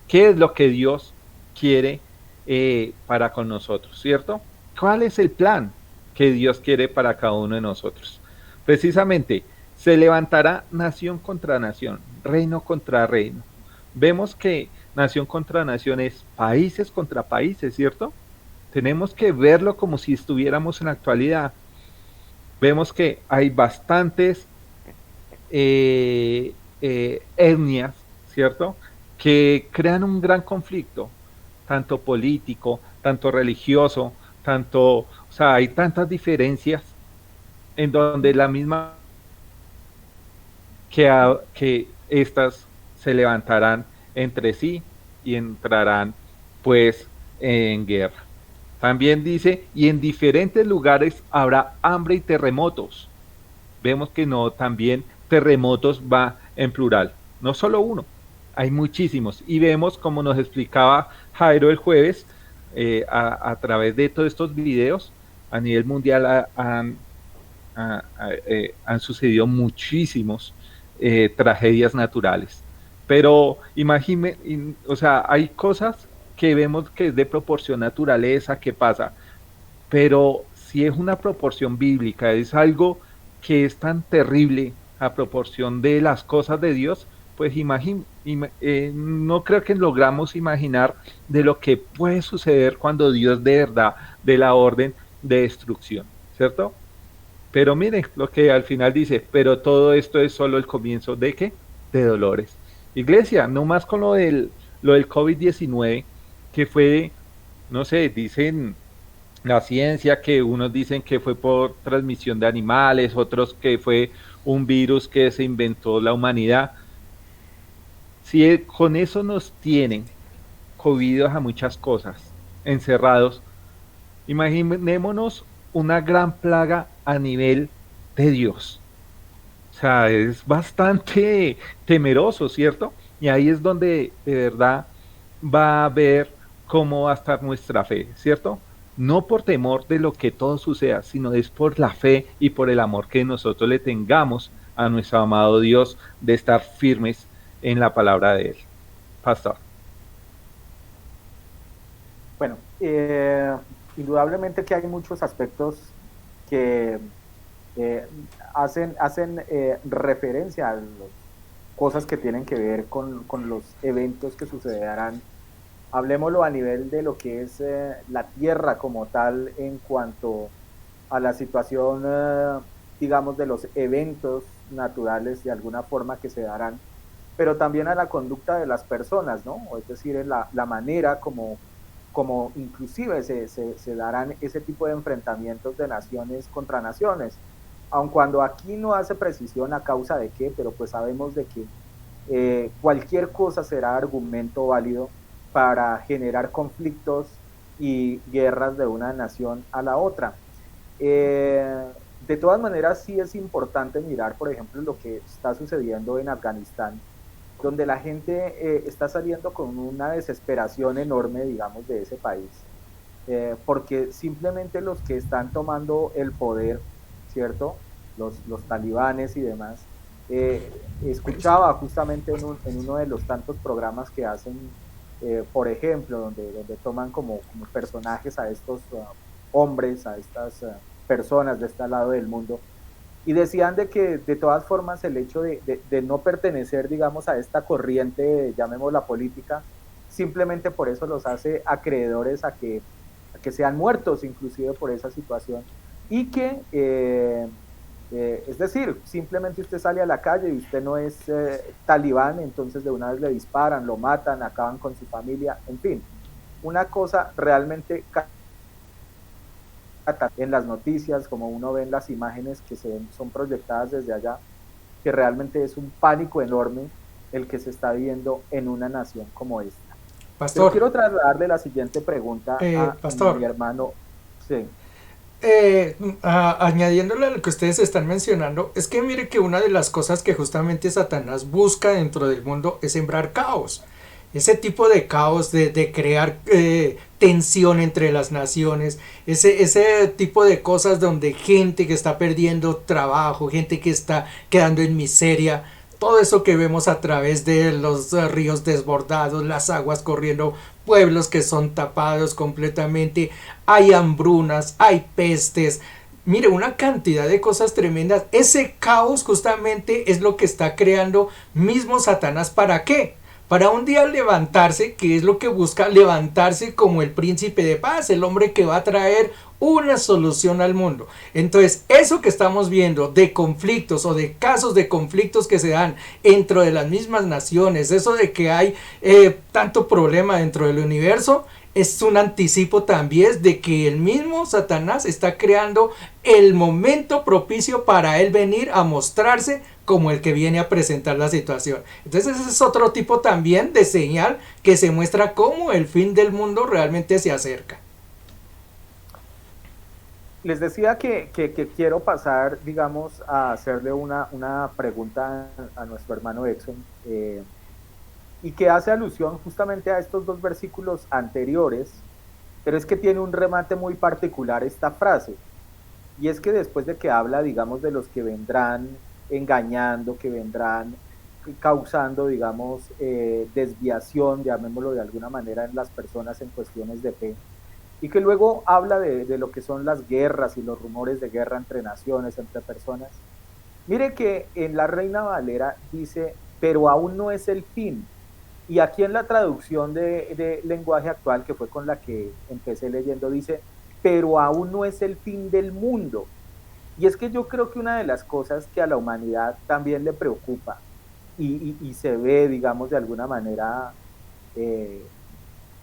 qué es lo que Dios quiere para con nosotros, ¿cierto? ¿Cuál es el plan que Dios quiere para cada uno de nosotros? Precisamente, se levantará nación contra nación, reino contra reino. Vemos que nación contra nación es países contra países, ¿cierto? Tenemos que verlo como si estuviéramos en la actualidad. Vemos que hay bastantes etnias, ¿cierto? Que crean un gran conflicto, tanto político, tanto religioso, o sea, hay tantas diferencias en donde la misma que estas se levantarán entre sí y entrarán pues en guerra. También dice, y en diferentes lugares habrá hambre y terremotos. Vemos que no, también terremotos va en plural, no solo uno, hay muchísimos. Y vemos, como nos explicaba Jairo el jueves, a través de todos estos videos, a nivel mundial han sucedido muchísimos tragedias naturales. Pero imagine, o sea, hay cosas que vemos que es de proporción naturaleza, que pasa, pero si es una proporción bíblica, es algo que es tan terrible a proporción de las cosas de Dios, pues no creo que logramos imaginar de lo que puede suceder cuando Dios de verdad dé la orden de destrucción, ¿cierto? Pero mire lo que al final dice, pero todo esto es solo el comienzo de ¿qué? De dolores. Iglesia, no más con lo del COVID-19, que fue, no sé, dicen la ciencia, que unos dicen que fue por transmisión de animales, otros que fue un virus que se inventó la humanidad. Si con eso nos tienen cohibidos a muchas cosas, encerrados, imaginémonos una gran plaga a nivel de Dios. O sea, es bastante temeroso, ¿cierto? Y ahí es donde de verdad va a ver cómo va a estar nuestra fe, ¿cierto? No por temor de lo que todo suceda, sino es por la fe y por el amor que nosotros le tengamos a nuestro amado Dios, de estar firmes en la palabra de Él. Pastor. Bueno, indudablemente que hay muchos aspectos que hacen referencia a las cosas que tienen que ver con los eventos que sucederán. Hablemoslo a nivel de lo que es la tierra como tal en cuanto a la situación, digamos, de los eventos naturales de alguna forma que se darán, pero también a la conducta de las personas, ¿no? Es decir, en la manera como inclusive se darán ese tipo de enfrentamientos de naciones contra naciones, aun cuando aquí no hace precisión a causa de qué, pero pues sabemos de que cualquier cosa será argumento válido para generar conflictos y guerras de una nación a la otra. De todas maneras, sí es importante mirar, por ejemplo, lo que está sucediendo en Afganistán, donde la gente está saliendo con una desesperación enorme, digamos, de ese país, porque simplemente los que están tomando el poder, ¿cierto? Los talibanes y demás. Escuchaba justamente en uno de los tantos programas que hacen, por ejemplo, donde toman como personajes a estos hombres, a estas personas de este lado del mundo, y decían de que de todas formas el hecho de no pertenecer, digamos, a esta corriente, llamémosla política, simplemente por eso los hace acreedores a que sean muertos inclusive por esa situación, y que es decir, simplemente usted sale a la calle y usted no es talibán, entonces de una vez le disparan, lo matan, acaban con su familia, en fin, una cosa realmente en las noticias, como uno ve en las imágenes que son proyectadas desde allá, que realmente es un pánico enorme el que se está viendo en una nación como esta. Pastor, pero quiero trasladarle la siguiente pregunta a Pastor, mi hermano. Sí. añadiéndole a lo que ustedes están mencionando, es que mire que una de las cosas que justamente Satanás busca dentro del mundo es sembrar caos. Ese tipo de caos, de crear tensión entre las naciones, ese tipo de cosas donde gente que está perdiendo trabajo, gente que está quedando en miseria, todo eso que vemos a través de los ríos desbordados, las aguas corriendo, pueblos que son tapados completamente, hay hambrunas, hay pestes, mire, una cantidad de cosas tremendas. Ese caos justamente es lo que está creando mismo Satanás. ¿Para qué? Para un día levantarse, que es lo que busca, levantarse como el príncipe de paz, el hombre que va a traer una solución al mundo. Entonces, eso que estamos viendo de conflictos o de casos de conflictos que se dan dentro de las mismas naciones, eso de que hay tanto problema dentro del universo, es un anticipo también de que el mismo Satanás está creando el momento propicio para él venir a mostrarse como el que viene a presentar la situación. Entonces ese es otro tipo también de señal que se muestra cómo el fin del mundo realmente se acerca. Les decía que quiero pasar, digamos, a hacerle una pregunta a nuestro hermano Exxon, y que hace alusión justamente a estos dos versículos anteriores, pero es que tiene un remate muy particular esta frase, y es que después de que habla, digamos, de los que vendrán engañando, que vendrán causando, digamos, desviación, llamémoslo de alguna manera, en las personas en cuestiones de fe, y que luego habla de lo que son las guerras y los rumores de guerra entre naciones, entre personas. Mire que en la Reina Valera dice, pero aún no es el fin. Y aquí en la traducción de lenguaje actual, que fue con la que empecé leyendo, dice, pero aún no es el fin del mundo. Y es que yo creo que una de las cosas que a la humanidad también le preocupa y se ve, digamos, eh,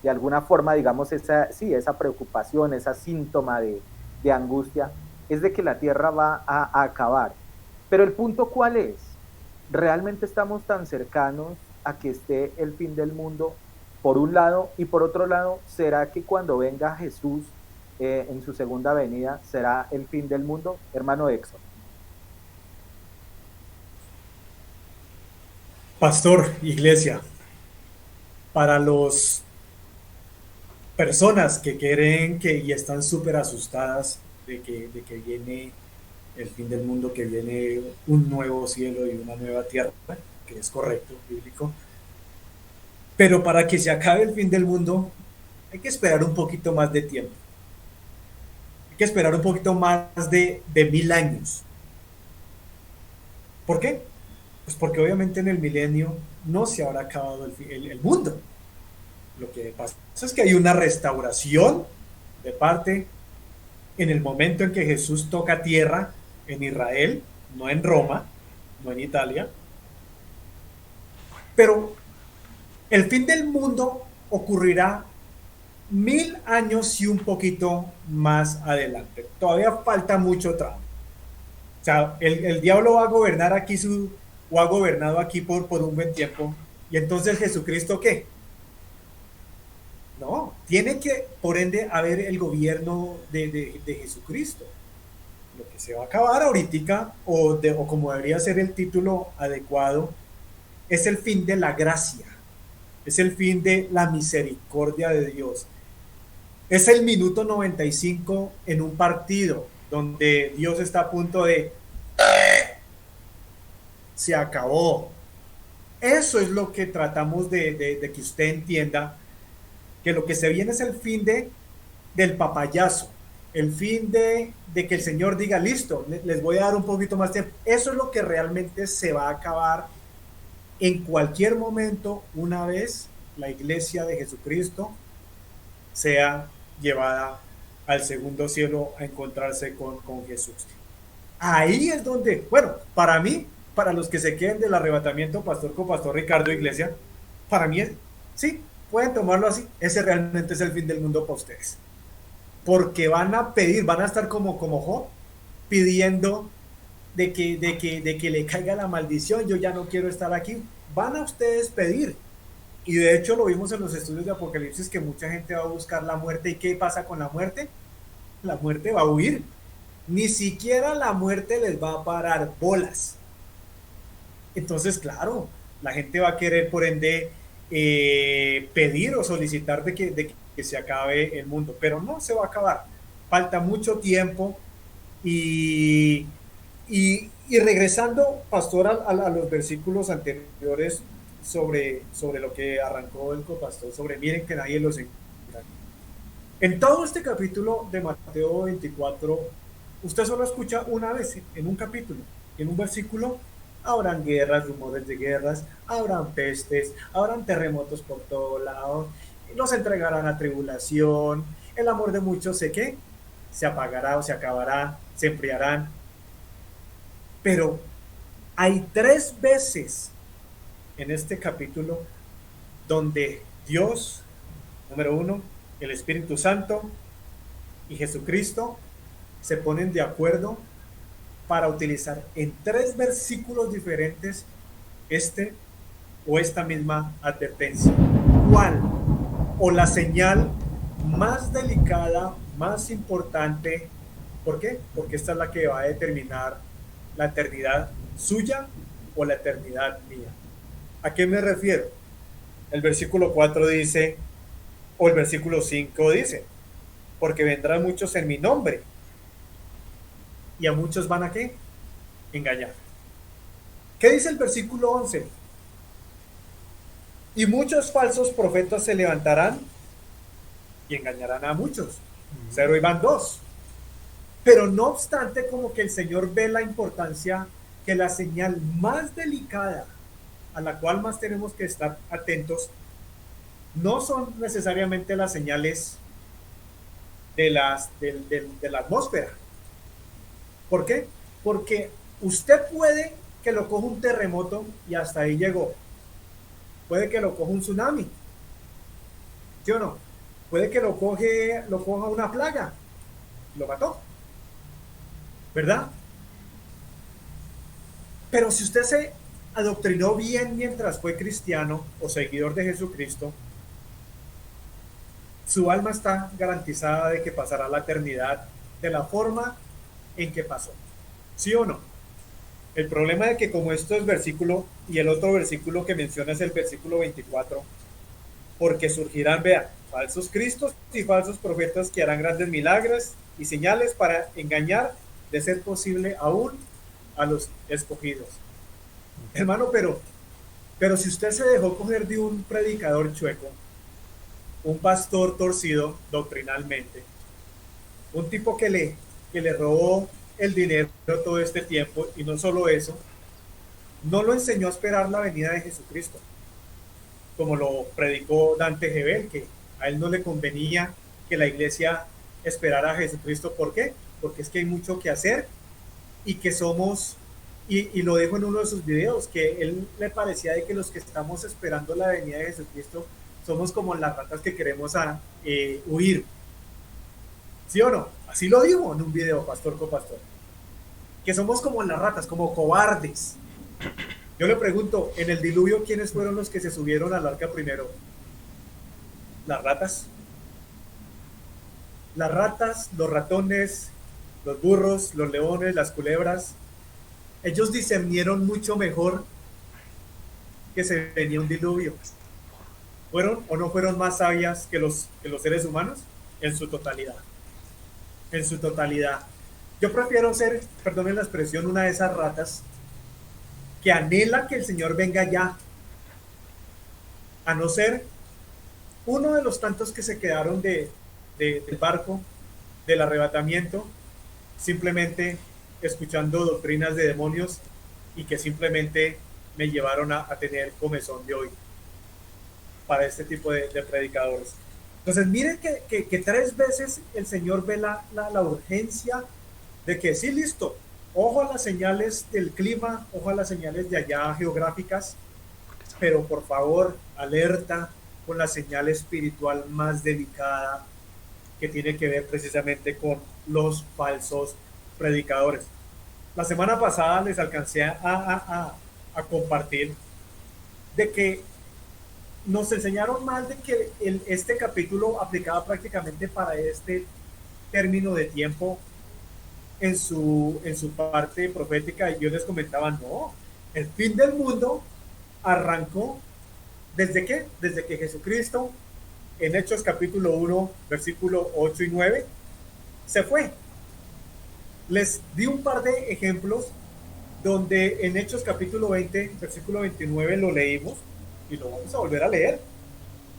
de alguna forma, digamos, esa preocupación, esa síntoma de angustia, es de que la Tierra va a acabar. Pero el punto, ¿cuál es? ¿Realmente estamos tan cercanos a que esté el fin del mundo, por un lado? Y por otro lado, ¿será que cuando venga Jesús en su segunda venida será el fin del mundo? Hermano Exxon. Pastor, iglesia, para los personas que creen que y están súper asustadas de que viene el fin del mundo, que viene un nuevo cielo y una nueva tierra, que es correcto, bíblico, pero para que se acabe el fin del mundo hay que esperar un poquito más de tiempo, hay que esperar un poquito más de 1000 años. ¿Por qué? Pues porque obviamente en el milenio no se habrá acabado el mundo. Lo que pasa es que hay una restauración de parte en el momento en que Jesús toca tierra en Israel, no en Roma, no en Italia. Pero el fin del mundo ocurrirá 1000 años y un poquito más adelante. Todavía falta mucho tramo. O sea, el diablo va a gobernar aquí o ha gobernado aquí por un buen tiempo. Y entonces Jesucristo, ¿qué? No, tiene que, por ende, haber el gobierno de Jesucristo. Lo que se va a acabar ahorita, o como debería ser el título adecuado, es el fin de la gracia, es el fin de la misericordia de Dios. Es el minuto 95 en un partido donde Dios está a punto de... Se acabó. Eso es lo que tratamos de que usted entienda, que lo que se viene es el fin del papayazo, el fin de que el Señor diga, listo, les voy a dar un poquito más tiempo. Eso es lo que realmente se va a acabar en cualquier momento, una vez la iglesia de Jesucristo sea llevada al segundo cielo a encontrarse con Jesús. Ahí es donde, bueno, para mí, para los que se queden del arrebatamiento, pastor Ricardo Iglesia, para mí, sí, pueden tomarlo así, ese realmente es el fin del mundo para ustedes. Porque van a pedir, van a estar como Job, pidiendo de que le caiga la maldición, yo ya no quiero estar aquí. Van a ustedes pedir. Y de hecho lo vimos en los estudios de Apocalipsis, que mucha gente va a buscar la muerte. ¿Y qué pasa con la muerte? la muerte va a huir. Ni siquiera la muerte les va a parar bolas. Entonces, claro, la gente va a querer, por ende, pedir o solicitar de que se acabe el mundo, pero no se va a acabar. Falta mucho tiempo y, y regresando, pastor, a los versículos anteriores sobre lo que arrancó el copastor, sobre miren que nadie los engaña. En todo este capítulo de Mateo 24, usted solo escucha una vez en un capítulo, en un versículo, habrán guerras, rumores de guerras, habrán pestes, habrán terremotos por todos lados, los entregarán a tribulación, el amor de muchos sé que se apagará o se acabará, se enfriarán. Pero hay 3 veces en este capítulo donde Dios, número 1, el Espíritu Santo y Jesucristo se ponen de acuerdo para utilizar en 3 versículos diferentes esta misma advertencia. ¿Cuál? O la señal más delicada, más importante. ¿Por qué? Porque esta es la que va a determinar la eternidad suya o la eternidad mía. ¿A qué me refiero? El versículo 4 dice, o el versículo 5 dice, porque vendrán muchos en mi nombre y a muchos van a ¿qué? Engañar. ¿Qué dice el versículo 11? Y muchos falsos profetas se levantarán y engañarán a muchos. 0 y van 2. Pero no obstante, como que el Señor ve la importancia que la señal más delicada, a la cual más tenemos que estar atentos, no son necesariamente las señales de la atmósfera. ¿Por qué? Porque usted puede que lo coja un terremoto y hasta ahí llegó. Puede que lo coja un tsunami. ¿Sí o no? Puede que lo coja una plaga. Lo mató. ¿Verdad? Pero si usted se adoctrinó bien mientras fue cristiano o seguidor de Jesucristo, su alma está garantizada de que pasará la eternidad de la forma en que pasó. ¿Sí o no? El problema es que como esto es versículo, y el otro versículo que menciona es el versículo 24, porque surgirán, vean, falsos cristos y falsos profetas que harán grandes milagros y señales para engañar, de ser posible, aún a los escogidos. Hermano, pero si usted se dejó coger de un predicador chueco, un pastor torcido doctrinalmente, un tipo que le robó el dinero todo este tiempo, y no solo eso, no lo enseñó a esperar la venida de Jesucristo, como lo predicó Dante Gebel, que a él no le convenía que la iglesia esperara a Jesucristo. ¿Por qué? Porque es que hay mucho que hacer y que somos, y lo dijo en uno de sus videos, que él le parecía de que los que estamos esperando la venida de Jesucristo somos como las ratas que queremos huir. ¿Sí o no? Así lo dijo en un video, pastor copastor. Que somos como las ratas, como cobardes. Yo le pregunto, en el diluvio, ¿quiénes fueron los que se subieron al arca primero? Las ratas. Las ratas, los ratones, los burros, los leones, las culebras. Ellos discernieron mucho mejor que se venía un diluvio. ¿Fueron o no fueron más sabias que los seres humanos? En su totalidad. En su totalidad. Yo prefiero ser, perdonen la expresión, una de esas ratas que anhela que el Señor venga ya, a no ser uno de los tantos que se quedaron del barco, del arrebatamiento, simplemente escuchando doctrinas de demonios y que simplemente me llevaron a tener comezón de hoy para este tipo de predicadores. Entonces miren que 3 veces el Señor ve la urgencia de que sí, listo, ojo a las señales del clima, ojo a las señales de allá geográficas, pero por favor, alerta con la señal espiritual más delicada que tiene que ver precisamente con los falsos predicadores. La semana pasada les alcancé a compartir de que nos enseñaron más de que este capítulo aplicaba prácticamente para este término de tiempo en su parte profética, y yo les comentaba, no, el fin del mundo arrancó desde qué, desde que Jesucristo en Hechos capítulo 1 versículo 8 y 9 se fue. Les di un par de ejemplos donde en Hechos capítulo 20 versículo 29 lo leímos y lo vamos a volver a leer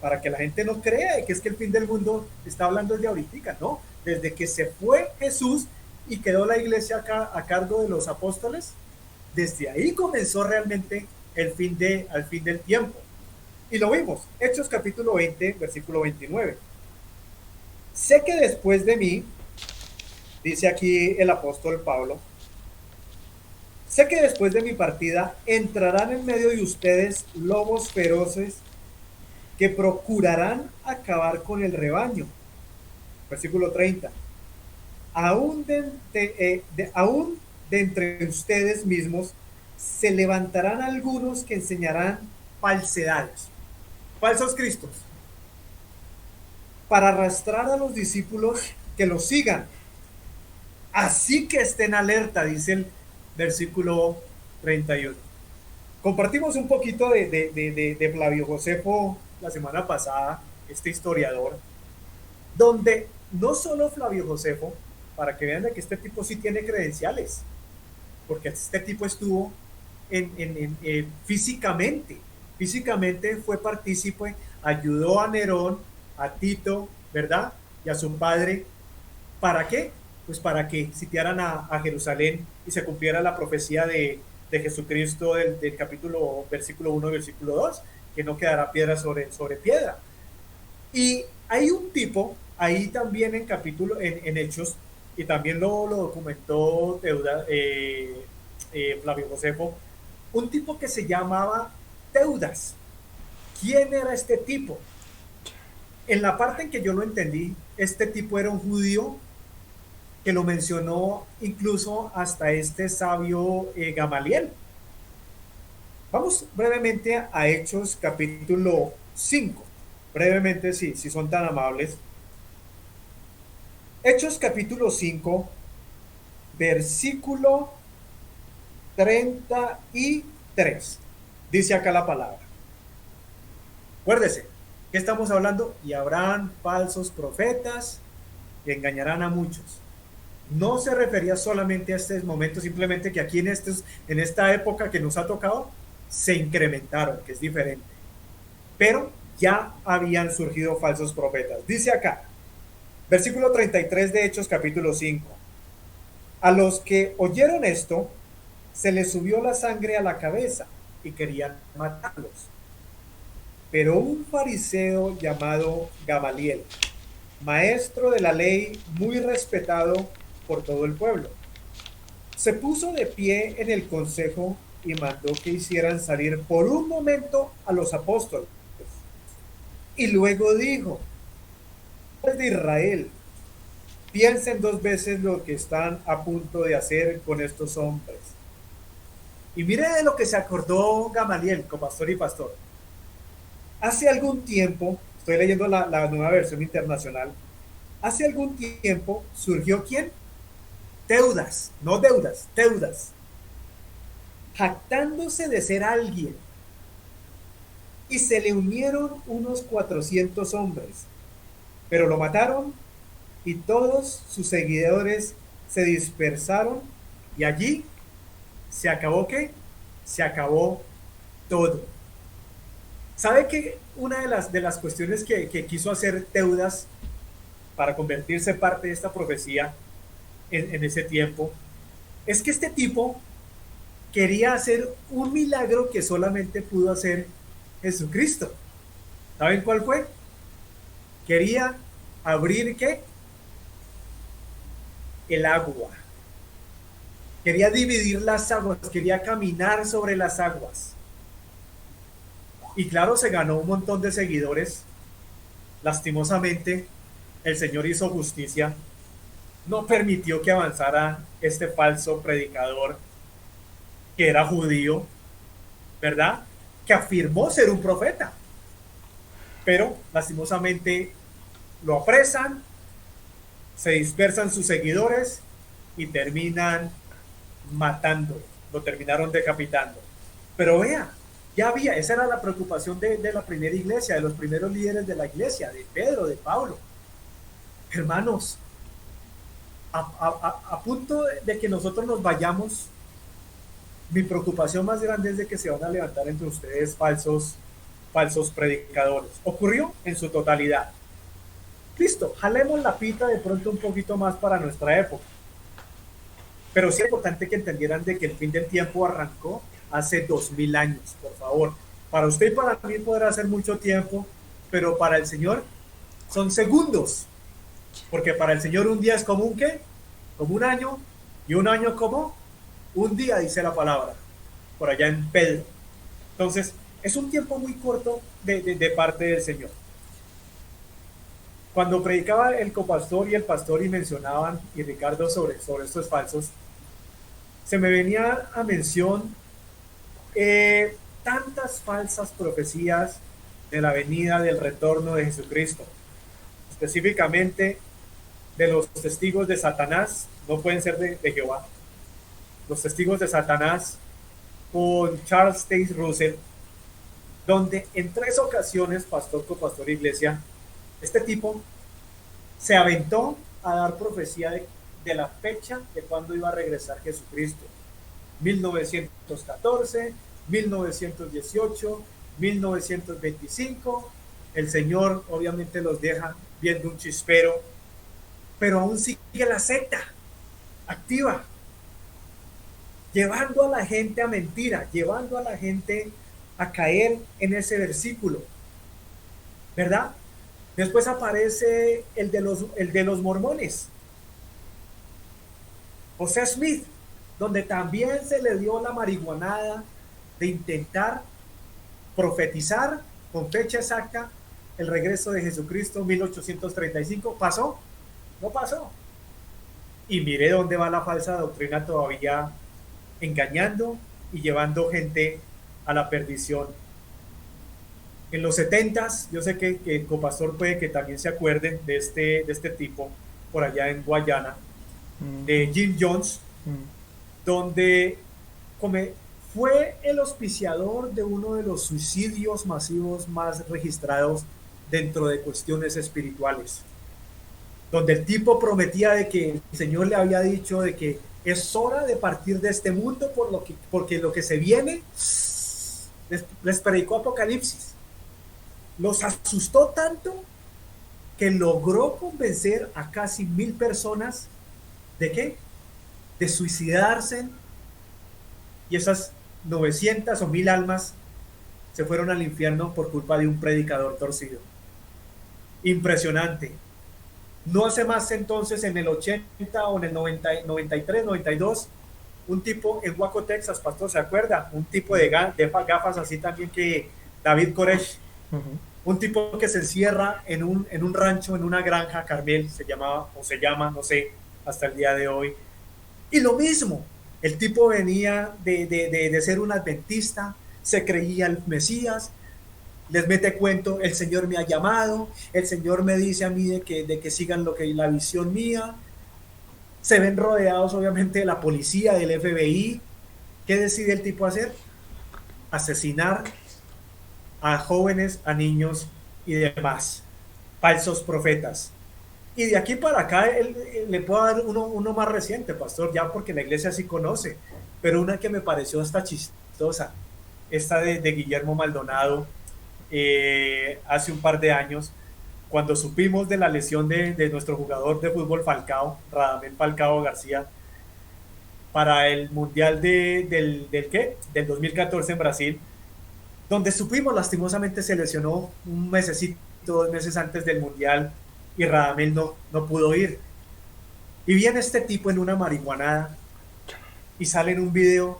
para que la gente no crea que es que el fin del mundo está hablando desde ahorita, ¿no? Desde que se fue Jesús y quedó la iglesia acá a cargo de los apóstoles, desde ahí comenzó realmente al fin del tiempo. Y lo vimos, Hechos capítulo 20, versículo 29. Sé que después de mí, dice aquí el apóstol Pablo, sé que después de mi partida entrarán en medio de ustedes lobos feroces que procurarán acabar con el rebaño. Versículo 30. Aún aún de entre ustedes mismos se levantarán algunos que enseñarán falsedades, falsos cristos, para arrastrar a los discípulos que los sigan. Así que estén alerta, dice el versículo 31. Compartimos un poquito de Flavio Josefo la semana pasada, este historiador, donde no solo Flavio Josefo, para que vean de que este tipo sí tiene credenciales, porque este tipo estuvo físicamente fue partícipe, ayudó a Nerón, a Tito, ¿verdad? Y a su padre. ¿Para qué? Pues para que sitiaran a Jerusalén y se cumpliera la profecía de Jesucristo del capítulo, versículo 1 y versículo 2, que no quedará piedra sobre piedra. Y hay un tipo, ahí también en Hechos, y también lo documentó Flavio Josefo, un tipo que se llamaba Teudas. ¿Quién era este tipo? En la parte en que yo lo entendí, este tipo era un judío que lo mencionó incluso hasta este sabio Gamaliel. Vamos brevemente a Hechos capítulo 5. Brevemente, si son tan amables. Hechos capítulo 5, versículo 33. Dice acá la palabra. Acuérdese, ¿qué estamos hablando? Y habrán falsos profetas que engañarán a muchos. No se refería solamente a este momento, simplemente que aquí en esta época que nos ha tocado, se incrementaron, que es diferente. Pero ya habían surgido falsos profetas. Dice acá, versículo 33 de Hechos capítulo 5. A los que oyeron esto, se les subió la sangre a la cabeza y querían matarlos. Pero un fariseo llamado Gamaliel, maestro de la ley muy respetado por todo el pueblo, se puso de pie en el consejo y mandó que hicieran salir por un momento a los apóstoles. Y luego dijo: de Israel, piensen dos veces lo que están a punto de hacer con estos hombres. Y mire de lo que se acordó Gamaliel, copastor y pastor. Hace algún tiempo, estoy leyendo la nueva versión internacional, hace algún tiempo surgió ¿quién? Teudas, no deudas, Teudas, jactándose de ser alguien, y se le unieron unos 400 hombres, pero lo mataron y todos sus seguidores se dispersaron y allí se acabó ¿qué? Se acabó todo. ¿Sabe que una de las cuestiones que quiso hacer Teudas para convertirse parte de esta profecía en ese tiempo es que este tipo quería hacer un milagro que solamente pudo hacer Jesucristo? ¿Saben cuál fue? Quería abrir ¿qué? El agua. Quería dividir las aguas, quería caminar sobre las aguas. Y claro, se ganó un montón de seguidores. Lastimosamente, el Señor hizo justicia. No permitió que avanzara este falso predicador, que era judío, ¿verdad? Que afirmó ser un profeta. Pero lastimosamente lo apresan se dispersan sus seguidores y terminan matando, lo terminaron decapitando. Pero vea, ya había, esa era la preocupación de la primera iglesia, de los primeros líderes de la iglesia, de Pedro, de Pablo. Hermanos, a punto de que nosotros nos vayamos, mi preocupación más grande es de que se van a levantar entre ustedes falsos predicadores. Ocurrió en su totalidad. Listo, jalemos la pita de pronto un poquito más para nuestra época. Pero sí es importante que entendieran de que el fin del tiempo arrancó hace 2000 años, por favor. Para usted y para mí podrá ser mucho tiempo, pero para el Señor son segundos. Porque para el Señor un día es como un ¿qué? Como un año, y un año como un día, dice la palabra, por allá en Pedro. Entonces, es un tiempo muy corto de parte del Señor. Cuando predicaba el copastor y el pastor y mencionaban, y Ricardo, sobre estos falsos, se me venía a mención tantas falsas profecías de la venida, del retorno de Jesucristo. Específicamente de los testigos de Satanás, no pueden ser de Jehová. Los testigos de Satanás con Charles Taze Russell, donde en 3 ocasiones, pastor, copastor, iglesia, este tipo se aventó a dar profecía de la fecha de cuando iba a regresar Jesucristo. 1914, 1918, 1925. El Señor obviamente los deja viendo un chispero, pero aún sigue la secta activa, llevando a la gente a mentira, llevando a la gente a caer en ese versículo, ¿verdad? Después aparece el de los mormones, José Smith, donde también se le dio la marihuanada de intentar profetizar con fecha exacta el regreso de Jesucristo 1835. ¿Pasó? No pasó. Y mire dónde va la falsa doctrina todavía engañando y llevando gente a la perdición. En los 70s, yo sé que el copastor puede que también se acuerde de este tipo por allá en Guayana, de Jim Jones, donde fue el auspiciador de uno de los suicidios masivos más registrados dentro de cuestiones espirituales, donde el tipo prometía de que el Señor le había dicho de que es hora de partir de este mundo porque lo que se viene, les predicó Apocalipsis. Los asustó tanto que logró convencer a casi 1000 personas ¿de qué? De suicidarse, y esas 900 o 1000 almas se fueron al infierno por culpa de un predicador torcido. Impresionante. No hace más entonces, en el 80 o en el 93, 92, un tipo en Waco, Texas, pastor, ¿se acuerda? Un tipo de gafas así también que David Koresh. Un tipo que se encierra en un rancho, en una granja, Carmel, se llamaba, o se llama, no sé, hasta el día de hoy. Y lo mismo, el tipo venía de ser un adventista, se creía el Mesías, les mete cuento, el Señor me ha llamado, el Señor me dice a mí de que sigan la visión mía. Se ven rodeados obviamente de la policía, del FBI. ¿Qué decide el tipo hacer? Asesinar a jóvenes, a niños y demás, falsos profetas. Y de aquí para acá le puedo dar uno más reciente, pastor, ya porque la iglesia sí conoce, pero una que me pareció hasta chistosa, esta de Guillermo Maldonado, hace un par de años, cuando supimos de la lesión de nuestro jugador de fútbol Falcao, Radamel Falcao García, para el Mundial del 2014 en Brasil, donde supimos lastimosamente se lesionó un mesecito, 2 meses antes del Mundial, y Radamel no pudo ir. Y viene este tipo en una marihuanada y sale en un video: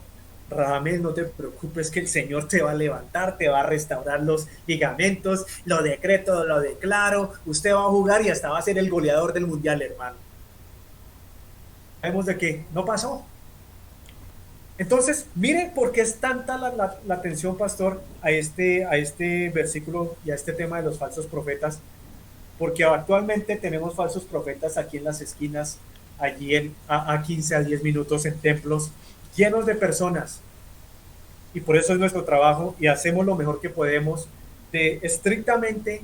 Radamel, no te preocupes que el Señor te va a levantar, te va a restaurar los ligamentos, lo decreto, lo declaro, usted va a jugar y hasta va a ser el goleador del Mundial, hermano. Sabemos de que no pasó. Entonces, mire por qué es tanta la atención, pastor, a este versículo y a este tema de los falsos profetas. porque actualmente tenemos falsos profetas aquí en las esquinas, allí a 15 a 10 minutos en templos llenos de personas, y por eso es nuestro trabajo y hacemos lo mejor que podemos de estrictamente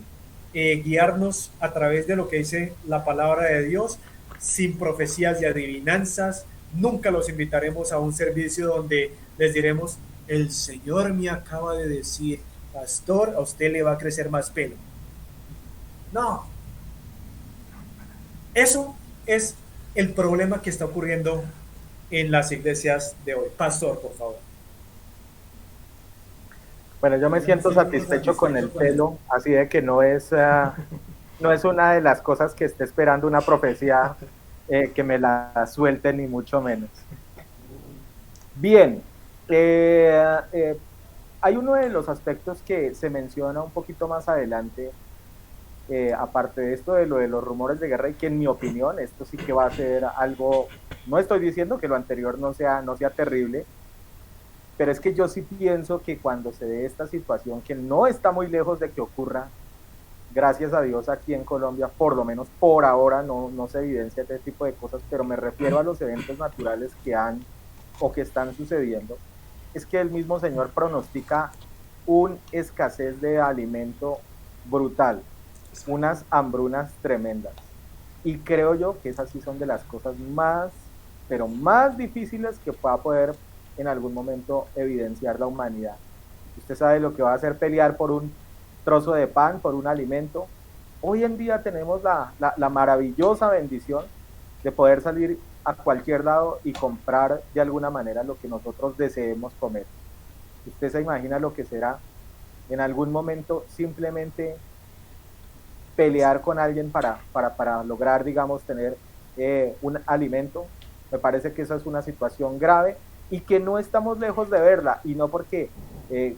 guiarnos a través de lo que dice la palabra de Dios, sin profecías y adivinanzas. Nunca los invitaremos a un servicio donde les diremos: el Señor me acaba de decir, pastor, a usted le va a crecer más pelo. No, eso es el problema que está ocurriendo en las iglesias de hoy. Pastor, por favor. Bueno, yo me siento satisfecho con el pelo, así de que no es una de las cosas que esté esperando una profecía que me la suelte, ni mucho menos. Bien, hay uno de los aspectos que se menciona un poquito más adelante, aparte de esto de los rumores de guerra, y que en mi opinión esto sí que va a ser algo, no estoy diciendo que lo anterior no sea terrible, pero es que yo sí pienso que cuando se dé esta situación, que no está muy lejos de que ocurra, gracias a Dios aquí en Colombia, por lo menos por ahora no se evidencia este tipo de cosas, pero me refiero a los eventos naturales que han o que están sucediendo, es que el mismo Señor pronostica una escasez de alimento brutal, unas hambrunas tremendas, y creo yo que esas sí son de las cosas más, pero más difíciles que pueda poder en algún momento evidenciar la humanidad. Usted sabe lo que va a hacer pelear por un trozo de pan, por un alimento. Hoy en día tenemos la maravillosa bendición de poder salir a cualquier lado y comprar de alguna manera lo que nosotros deseemos comer. Usted se imagina lo que será en algún momento simplemente pelear con alguien para lograr, digamos, tener un alimento. Me parece que esa es una situación grave y que no estamos lejos de verla, y no porque,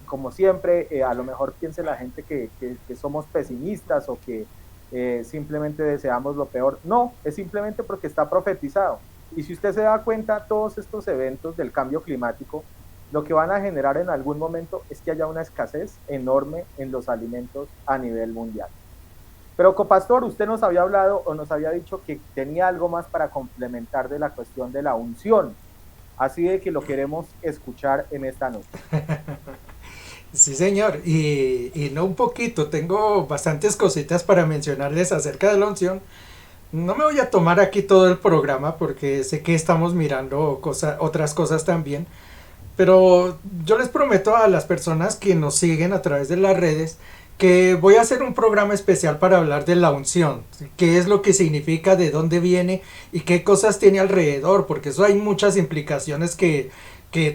como siempre, a lo mejor piense la gente que somos pesimistas o que simplemente deseamos lo peor. No, es simplemente porque está profetizado. Y si usted se da cuenta, todos estos eventos del cambio climático, lo que van a generar en algún momento es que haya una escasez enorme en los alimentos a nivel mundial. Pero, copastor, usted nos había hablado o nos había dicho que tenía algo más para complementar de la cuestión de la unción. Así de que lo queremos escuchar en esta noche. Sí, señor, y no un poquito, tengo bastantes cositas para mencionarles acerca de la unción. No me voy a tomar aquí todo el programa porque sé que estamos mirando otras cosas también, pero yo les prometo a las personas que nos siguen a través de las redes que voy a hacer un programa especial para hablar de la unción, qué es lo que significa, de dónde viene y qué cosas tiene alrededor, porque eso hay muchas implicaciones que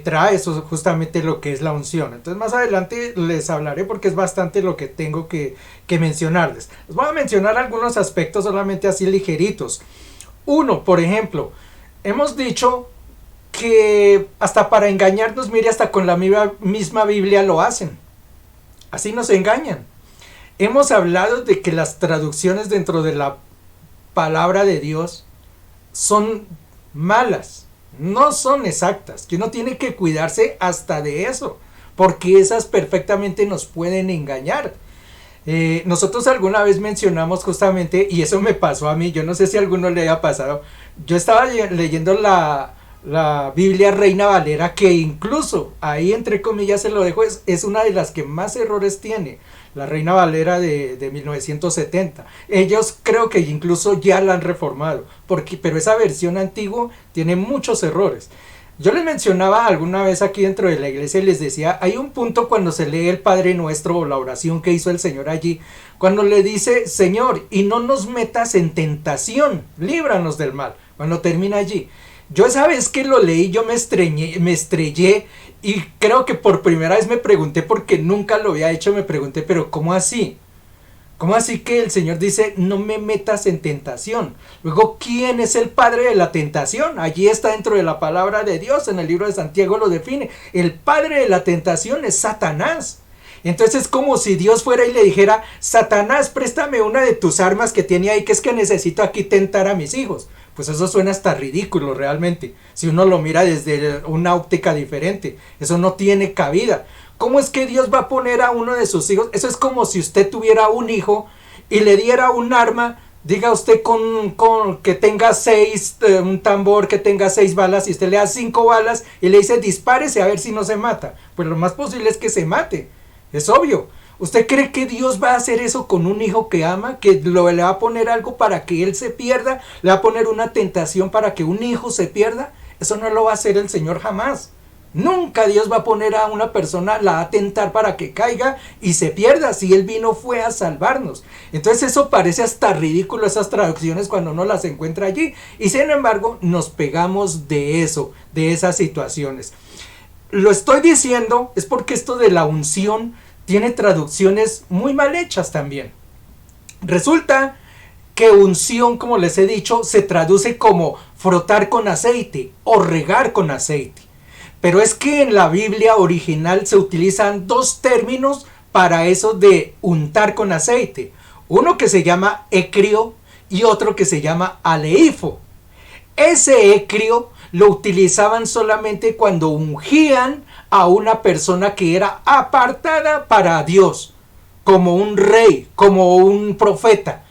trae eso, justamente lo que es la unción. Entonces más adelante les hablaré porque es bastante lo que tengo que mencionarles. Les voy a mencionar algunos aspectos solamente así ligeritos. Uno, por ejemplo, hemos dicho que hasta para engañarnos, mire, hasta con la misma Biblia lo hacen. Así nos engañan. Hemos hablado de que las traducciones dentro de la palabra de Dios son malas, no son exactas, que uno tiene que cuidarse hasta de eso, porque esas perfectamente nos pueden engañar. Nosotros alguna vez mencionamos justamente, y eso me pasó a mí, yo no sé si a alguno le haya pasado, yo estaba leyendo la Biblia Reina Valera, que incluso ahí entre comillas se lo dejo, es una de las que más errores tiene, la Reina Valera de 1970. Ellos creo que incluso ya la han reformado, pero esa versión antigua tiene muchos errores. Yo les mencionaba alguna vez aquí dentro de la iglesia y les decía, hay un punto cuando se lee el Padre Nuestro o la oración que hizo el Señor allí, cuando le dice: Señor, y no nos metas en tentación, líbranos del mal, cuando termina allí. Yo esa vez que lo leí, yo me estrellé y creo que por primera vez me pregunté, porque nunca lo había hecho, me pregunté, pero ¿cómo así? ¿Cómo así que el Señor dice no me metas en tentación? Luego, ¿quién es el padre de la tentación? Allí está dentro de la palabra de Dios, en el libro de Santiago lo define. El padre de la tentación es Satanás. Entonces es como si Dios fuera y le dijera: Satanás, préstame una de tus armas que tiene ahí, que es que necesito aquí tentar a mis hijos. Pues eso suena hasta ridículo realmente, si uno lo mira desde una óptica diferente. Eso no tiene cabida. ¿Cómo es que Dios va a poner a uno de sus hijos? Eso es como si usted tuviera un hijo y le diera un arma, diga usted con que tenga 6, un tambor que tenga 6 balas, y usted le da 5 balas y le dice dispárese a ver si no se mata, pues lo más posible es que se mate, es obvio. ¿Usted cree que Dios va a hacer eso con un hijo que ama? ¿Que le va a poner algo para que él se pierda? ¿Le va a poner una tentación para que un hijo se pierda? Eso no lo va a hacer el Señor jamás. Nunca Dios va a poner a una persona, la va a tentar para que caiga y se pierda. Si Él vino fue a salvarnos. Entonces eso parece hasta ridículo, esas traducciones cuando uno las encuentra allí. Y sin embargo nos pegamos de eso, de esas situaciones. Lo estoy diciendo es porque esto de la unción tiene traducciones muy mal hechas también. Resulta que unción, como les he dicho, se traduce como frotar con aceite o regar con aceite. Pero es que en la Biblia original se utilizan 2 términos para eso de untar con aceite. Uno que se llama ecrio y otro que se llama aleifo. Ese ecrio lo utilizaban solamente cuando ungían a una persona que era apartada para Dios, como un rey, como un profeta.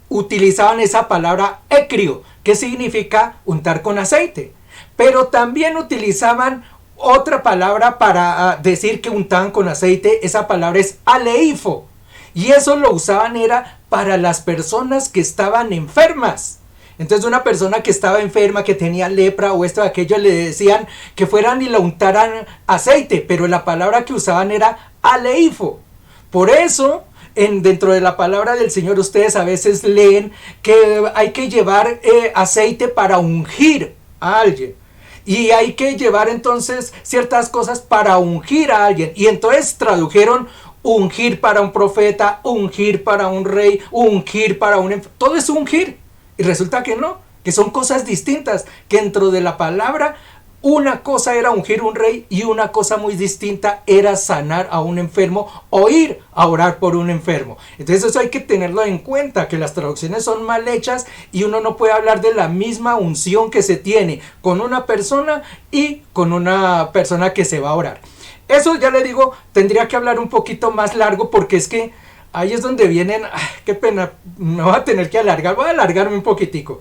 Utilizaban esa palabra ecrio, que significa untar con aceite. Pero también utilizaban otra palabra para decir que untaban con aceite. Esa palabra es aleifo. Y eso lo usaban era para las personas que estaban enfermas. Entonces una persona que estaba enferma, que tenía lepra o esto o aquello, le decían que fueran y la untaran aceite. Pero la palabra que usaban era aleifo. Por eso, dentro de la palabra del Señor, ustedes a veces leen que hay que llevar aceite para ungir a alguien. Y hay que llevar entonces ciertas cosas para ungir a alguien. Y entonces tradujeron ungir para un profeta, ungir para un rey, ungir para un... Todo es ungir. Y resulta que no, que son cosas distintas. Que dentro de la palabra, una cosa era ungir un rey y una cosa muy distinta era sanar a un enfermo o ir a orar por un enfermo. Entonces eso hay que tenerlo en cuenta, que las traducciones son mal hechas y uno no puede hablar de la misma unción que se tiene con una persona y con una persona que se va a orar. Eso ya le digo, tendría que hablar un poquito más largo porque es que ahí es donde vienen, qué pena, me voy a tener que alargar, voy a alargarme un poquitico.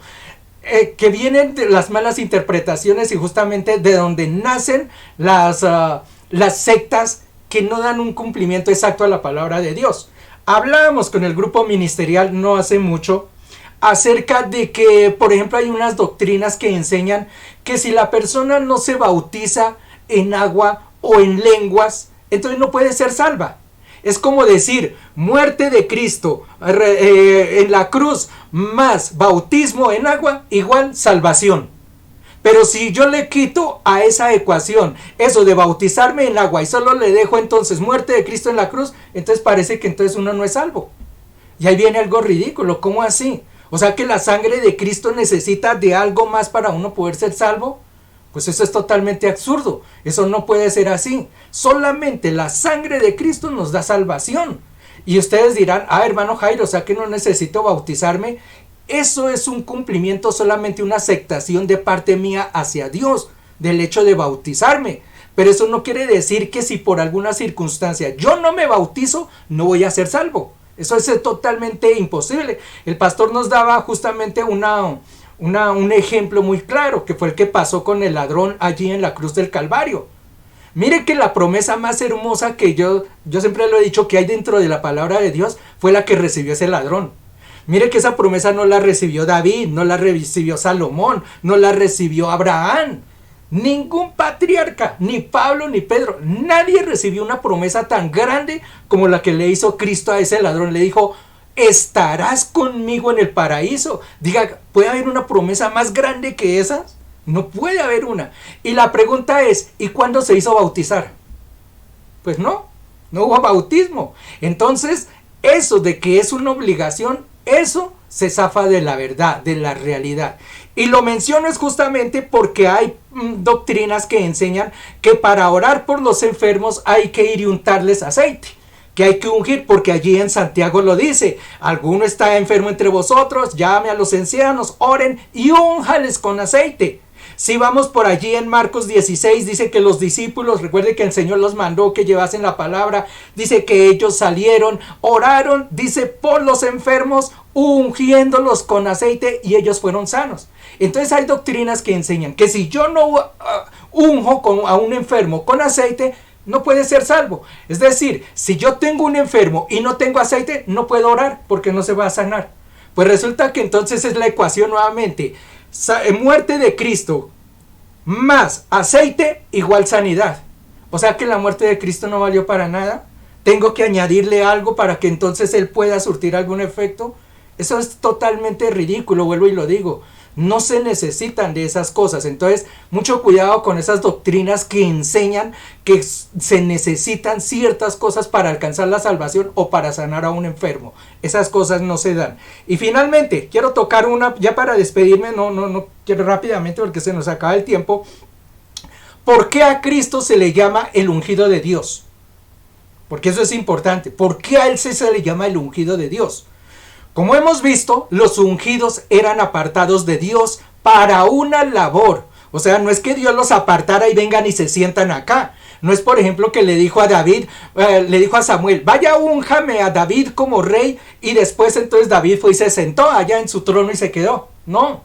Que vienen de las malas interpretaciones y justamente de donde nacen las sectas que no dan un cumplimiento exacto a la palabra de Dios. Hablábamos con el grupo ministerial no hace mucho acerca de que, por ejemplo, hay unas doctrinas que enseñan que si la persona no se bautiza en agua o en lenguas, entonces no puede ser salva. Es como decir, muerte de Cristo en la cruz más bautismo en agua igual salvación. Pero si yo le quito a esa ecuación eso de bautizarme en agua y solo le dejo entonces muerte de Cristo en la cruz, entonces parece que entonces uno no es salvo. Y ahí viene algo ridículo, ¿cómo así? O sea que la sangre de Cristo necesita de algo más para uno poder ser salvo. Pues eso es totalmente absurdo, eso no puede ser así. Solamente la sangre de Cristo nos da salvación. Y ustedes dirán, hermano Jairo, o sea que no necesito bautizarme. Eso es un cumplimiento, solamente una aceptación de parte mía hacia Dios, del hecho de bautizarme. Pero eso no quiere decir que si por alguna circunstancia yo no me bautizo, no voy a ser salvo. Eso es totalmente imposible. El pastor nos daba justamente un ejemplo muy claro, que fue el que pasó con el ladrón allí en la cruz del Calvario. Mire que la promesa más hermosa que yo siempre lo he dicho que hay dentro de la palabra de Dios fue la que recibió ese ladrón. Mire que esa promesa no la recibió David, no la recibió Salomón, no la recibió Abraham. Ningún patriarca, ni Pablo ni Pedro, nadie recibió una promesa tan grande como la que le hizo Cristo a ese ladrón. Le dijo, estarás conmigo en el paraíso. Diga, ¿puede haber una promesa más grande que esas? No puede haber una. Y la pregunta es, ¿y cuándo se hizo bautizar? Pues no hubo bautismo. Entonces, eso de que es una obligación, eso se zafa de la verdad, de la realidad. Y lo menciono es justamente porque hay doctrinas que enseñan que para orar por los enfermos hay que ir y untarles aceite, que hay que ungir, porque allí en Santiago lo dice, alguno está enfermo entre vosotros, llame a los ancianos, oren y únjales con aceite. Si vamos por allí en Marcos 16, dice que los discípulos, recuerde que el Señor los mandó que llevasen la palabra, dice que ellos salieron, oraron, dice, por los enfermos, ungiéndolos con aceite, y ellos fueron sanos. Entonces hay doctrinas que enseñan que si yo no unjo a un enfermo con aceite, no puede ser salvo. Es decir, si yo tengo un enfermo y no tengo aceite, no puedo orar porque no se va a sanar. Pues resulta que entonces es la ecuación nuevamente: muerte de Cristo más aceite igual sanidad. O sea que la muerte de Cristo no valió para nada. Tengo que añadirle algo para que entonces Él pueda surtir algún efecto. Eso es totalmente ridículo, vuelvo y lo digo. No se necesitan de esas cosas. Entonces, mucho cuidado con esas doctrinas que enseñan que se necesitan ciertas cosas para alcanzar la salvación o para sanar a un enfermo. Esas cosas no se dan. Y finalmente, quiero tocar una, ya para despedirme, no quiero rápidamente porque se nos acaba el tiempo. ¿Por qué a Cristo se le llama el ungido de Dios? Porque eso es importante. ¿Por qué a Él se le llama el ungido de Dios? Como hemos visto, los ungidos eran apartados de Dios para una labor. O sea, no es que Dios los apartara y vengan y se sientan acá. No es, por ejemplo, que le dijo a David, le dijo a Samuel, vaya, únjame a David como rey, y después entonces David fue y se sentó allá en su trono y se quedó. No.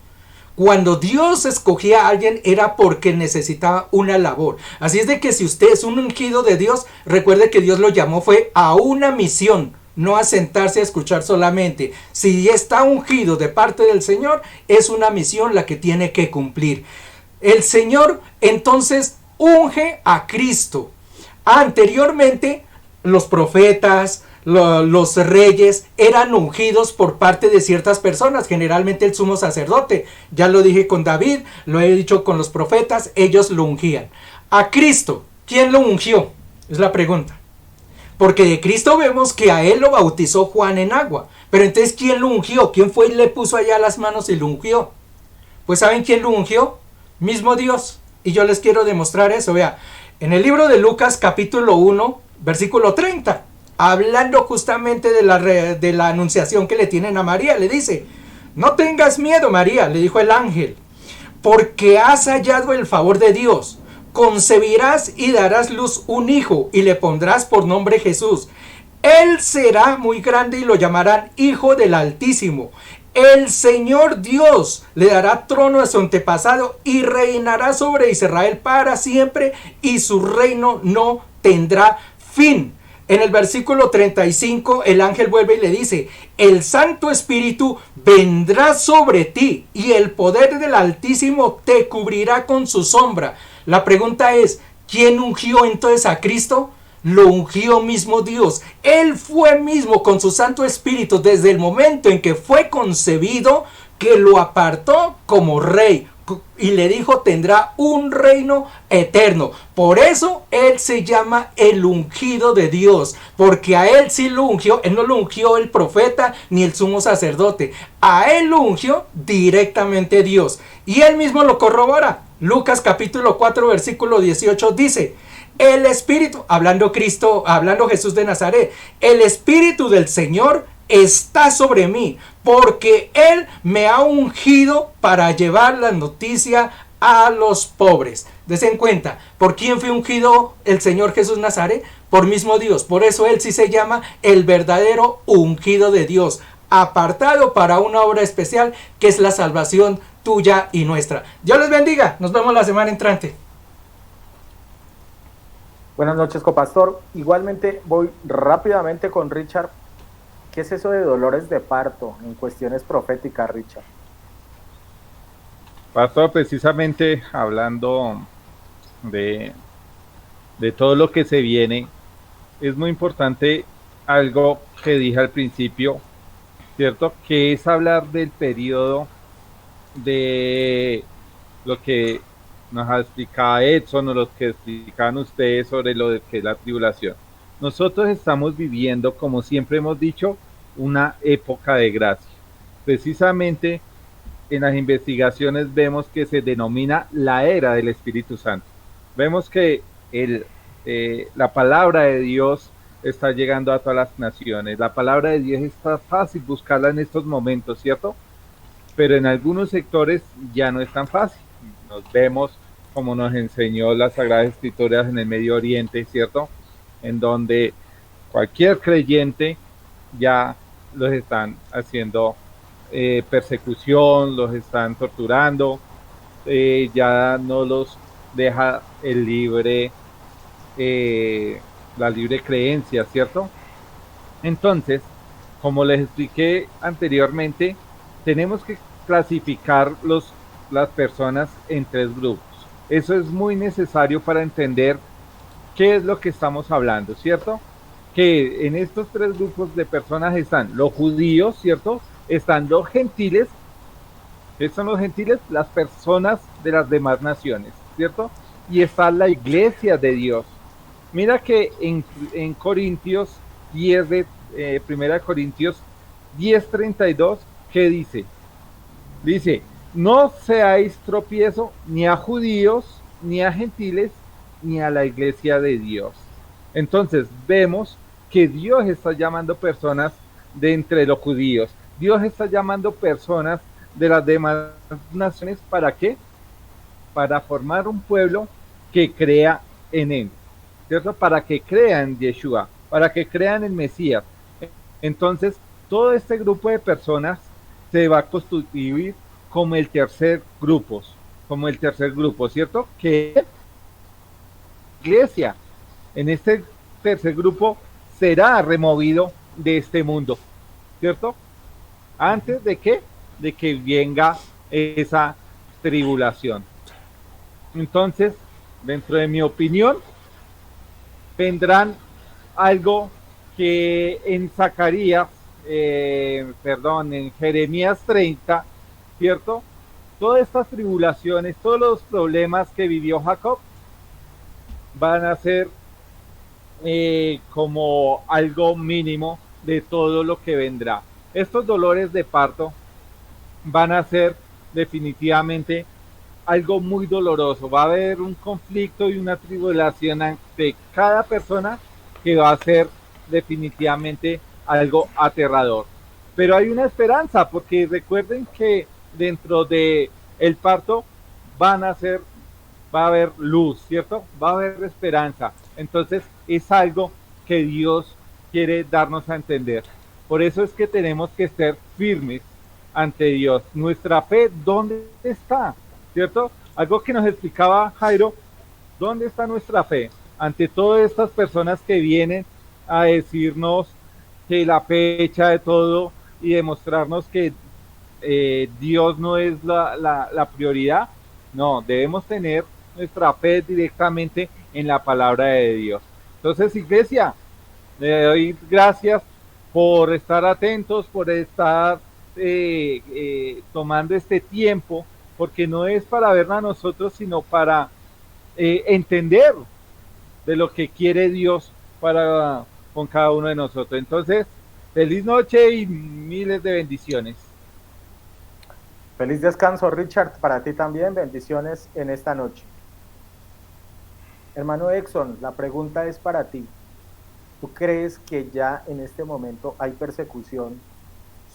Cuando Dios escogía a alguien era porque necesitaba una labor. Así es de que si usted es un ungido de Dios, recuerde que Dios lo llamó fue a una misión, no a sentarse a escuchar solamente. Si está ungido de parte del Señor, es una misión la que tiene que cumplir. El Señor entonces unge a Cristo. Anteriormente, los profetas, los reyes eran ungidos por parte de ciertas personas, generalmente el sumo sacerdote. Ya lo dije con David, lo he dicho con los profetas, ellos lo ungían. A Cristo, ¿quién lo ungió? Es la pregunta. Porque de Cristo vemos que a Él lo bautizó Juan en agua. Pero entonces, ¿quién lo ungió? ¿Quién fue y le puso allá las manos y lo ungió? Pues ¿saben quién lo ungió? Mismo Dios. Y yo les quiero demostrar eso. Vea, en el libro de Lucas capítulo 1, versículo 30, hablando justamente de la anunciación que le tienen a María, le dice, no tengas miedo, María, le dijo el ángel, porque has hallado el favor de Dios. Concebirás y darás luz un hijo y le pondrás por nombre Jesús. Él será muy grande y lo llamarán Hijo del Altísimo. El Señor Dios le dará trono a su antepasado y reinará sobre Israel para siempre, y su reino no tendrá fin. En el versículo 35 el ángel vuelve y le dice, el Santo Espíritu vendrá sobre ti y el poder del Altísimo te cubrirá con su sombra. La pregunta es, ¿quién ungió entonces a Cristo? Lo ungió mismo Dios. Él fue mismo con su Santo Espíritu desde el momento en que fue concebido, que lo apartó como rey y le dijo, tendrá un reino eterno. Por eso Él se llama el ungido de Dios, porque a Él sí lo ungió. Él no lo ungió el profeta ni el sumo sacerdote, a Él lo ungió directamente Dios, y Él mismo lo corrobora. Lucas capítulo 4 versículo 18 dice, el Espíritu, hablando Jesús de Nazaret, el Espíritu del Señor está sobre mí, porque Él me ha ungido para llevar la noticia a los pobres. Desen cuenta, ¿por quién fue ungido el Señor Jesús Nazaret? Por mismo Dios. Por eso Él sí se llama el verdadero ungido de Dios, apartado para una obra especial que es la salvación tuya y nuestra. Dios les bendiga. Nos vemos la semana entrante. Buenas noches, copastor. Igualmente voy rápidamente con Richard. ¿Qué es eso de dolores de parto en cuestiones proféticas, Richard? Pastor, precisamente hablando de todo lo que se viene, es muy importante algo que dije al principio, ¿cierto? Que es hablar del periodo de lo que nos ha explicado Edson o lo que explicaban ustedes sobre lo que es la tribulación. Nosotros estamos viviendo, como siempre hemos dicho, una época de gracia. Precisamente en las investigaciones vemos que se denomina la era del Espíritu Santo. Vemos que la palabra de Dios está llegando a todas las naciones. La palabra de Dios está fácil buscarla en estos momentos, ¿cierto? Pero en algunos sectores ya no es tan fácil. Nos vemos como nos enseñó las Sagradas Escrituras en el Medio Oriente, ¿cierto? En donde cualquier creyente ya los están haciendo persecución, los están torturando, ya no los deja el libre, la libre creencia, ¿cierto? Entonces, como les expliqué anteriormente, tenemos que clasificar las personas en tres grupos. Eso es muy necesario para entender qué es lo que estamos hablando, ¿cierto? Que en estos tres grupos de personas están los judíos, ¿cierto? Están los gentiles. ¿Qué son los gentiles? Las personas de las demás naciones, ¿cierto? Y está la iglesia de Dios. Mira que en Corintios 10 Primera de Corintios 10:32, ¿qué dice? Dice, no seáis tropiezo ni a judíos, ni a gentiles, ni a la iglesia de Dios. Entonces vemos que Dios está llamando personas de entre los judíos. Dios está llamando personas de las demás naciones. ¿Para qué? Para formar un pueblo que crea en Él, ¿cierto? Para que crean en Yeshua, para que crean en Mesías. Entonces, todo este grupo de personas se va a constituir como el tercer grupo, ¿cierto? Que es la iglesia. En este tercer grupo será removido de este mundo, ¿cierto? Antes de que venga esa tribulación. Entonces, dentro de mi opinión, vendrán algo que en Zacarías, en Jeremías 30, ¿cierto? Todas estas tribulaciones, todos los problemas que vivió Jacob van a ser como algo mínimo de todo lo que vendrá. Estos dolores de parto van a ser definitivamente algo muy doloroso. Va a haber un conflicto y una tribulación ante cada persona que va a ser definitivamente algo aterrador. Pero hay una esperanza, porque recuerden que dentro de el parto va a haber luz, ¿cierto? Va a haber esperanza. Entonces es algo que Dios quiere darnos a entender. Por eso es que tenemos que estar firmes ante Dios. Nuestra fe, ¿dónde está? ¿Cierto? Algo que nos explicaba Jairo, ¿dónde está nuestra fe? Ante todas estas personas que vienen a decirnos que la fecha de todo y demostrarnos que Dios no es la prioridad. No, debemos tener nuestra fe directamente en la palabra de Dios. Entonces, iglesia, le doy gracias por estar atentos, por estar tomando este tiempo, porque no es para vernos a nosotros, sino para entender de lo que quiere Dios para con cada uno de nosotros. Entonces, feliz noche y miles de bendiciones. Feliz descanso, Richard, para ti también. Bendiciones en esta noche. Hermano Exxon, la pregunta es para ti. ¿Tú crees que ya en este momento hay persecución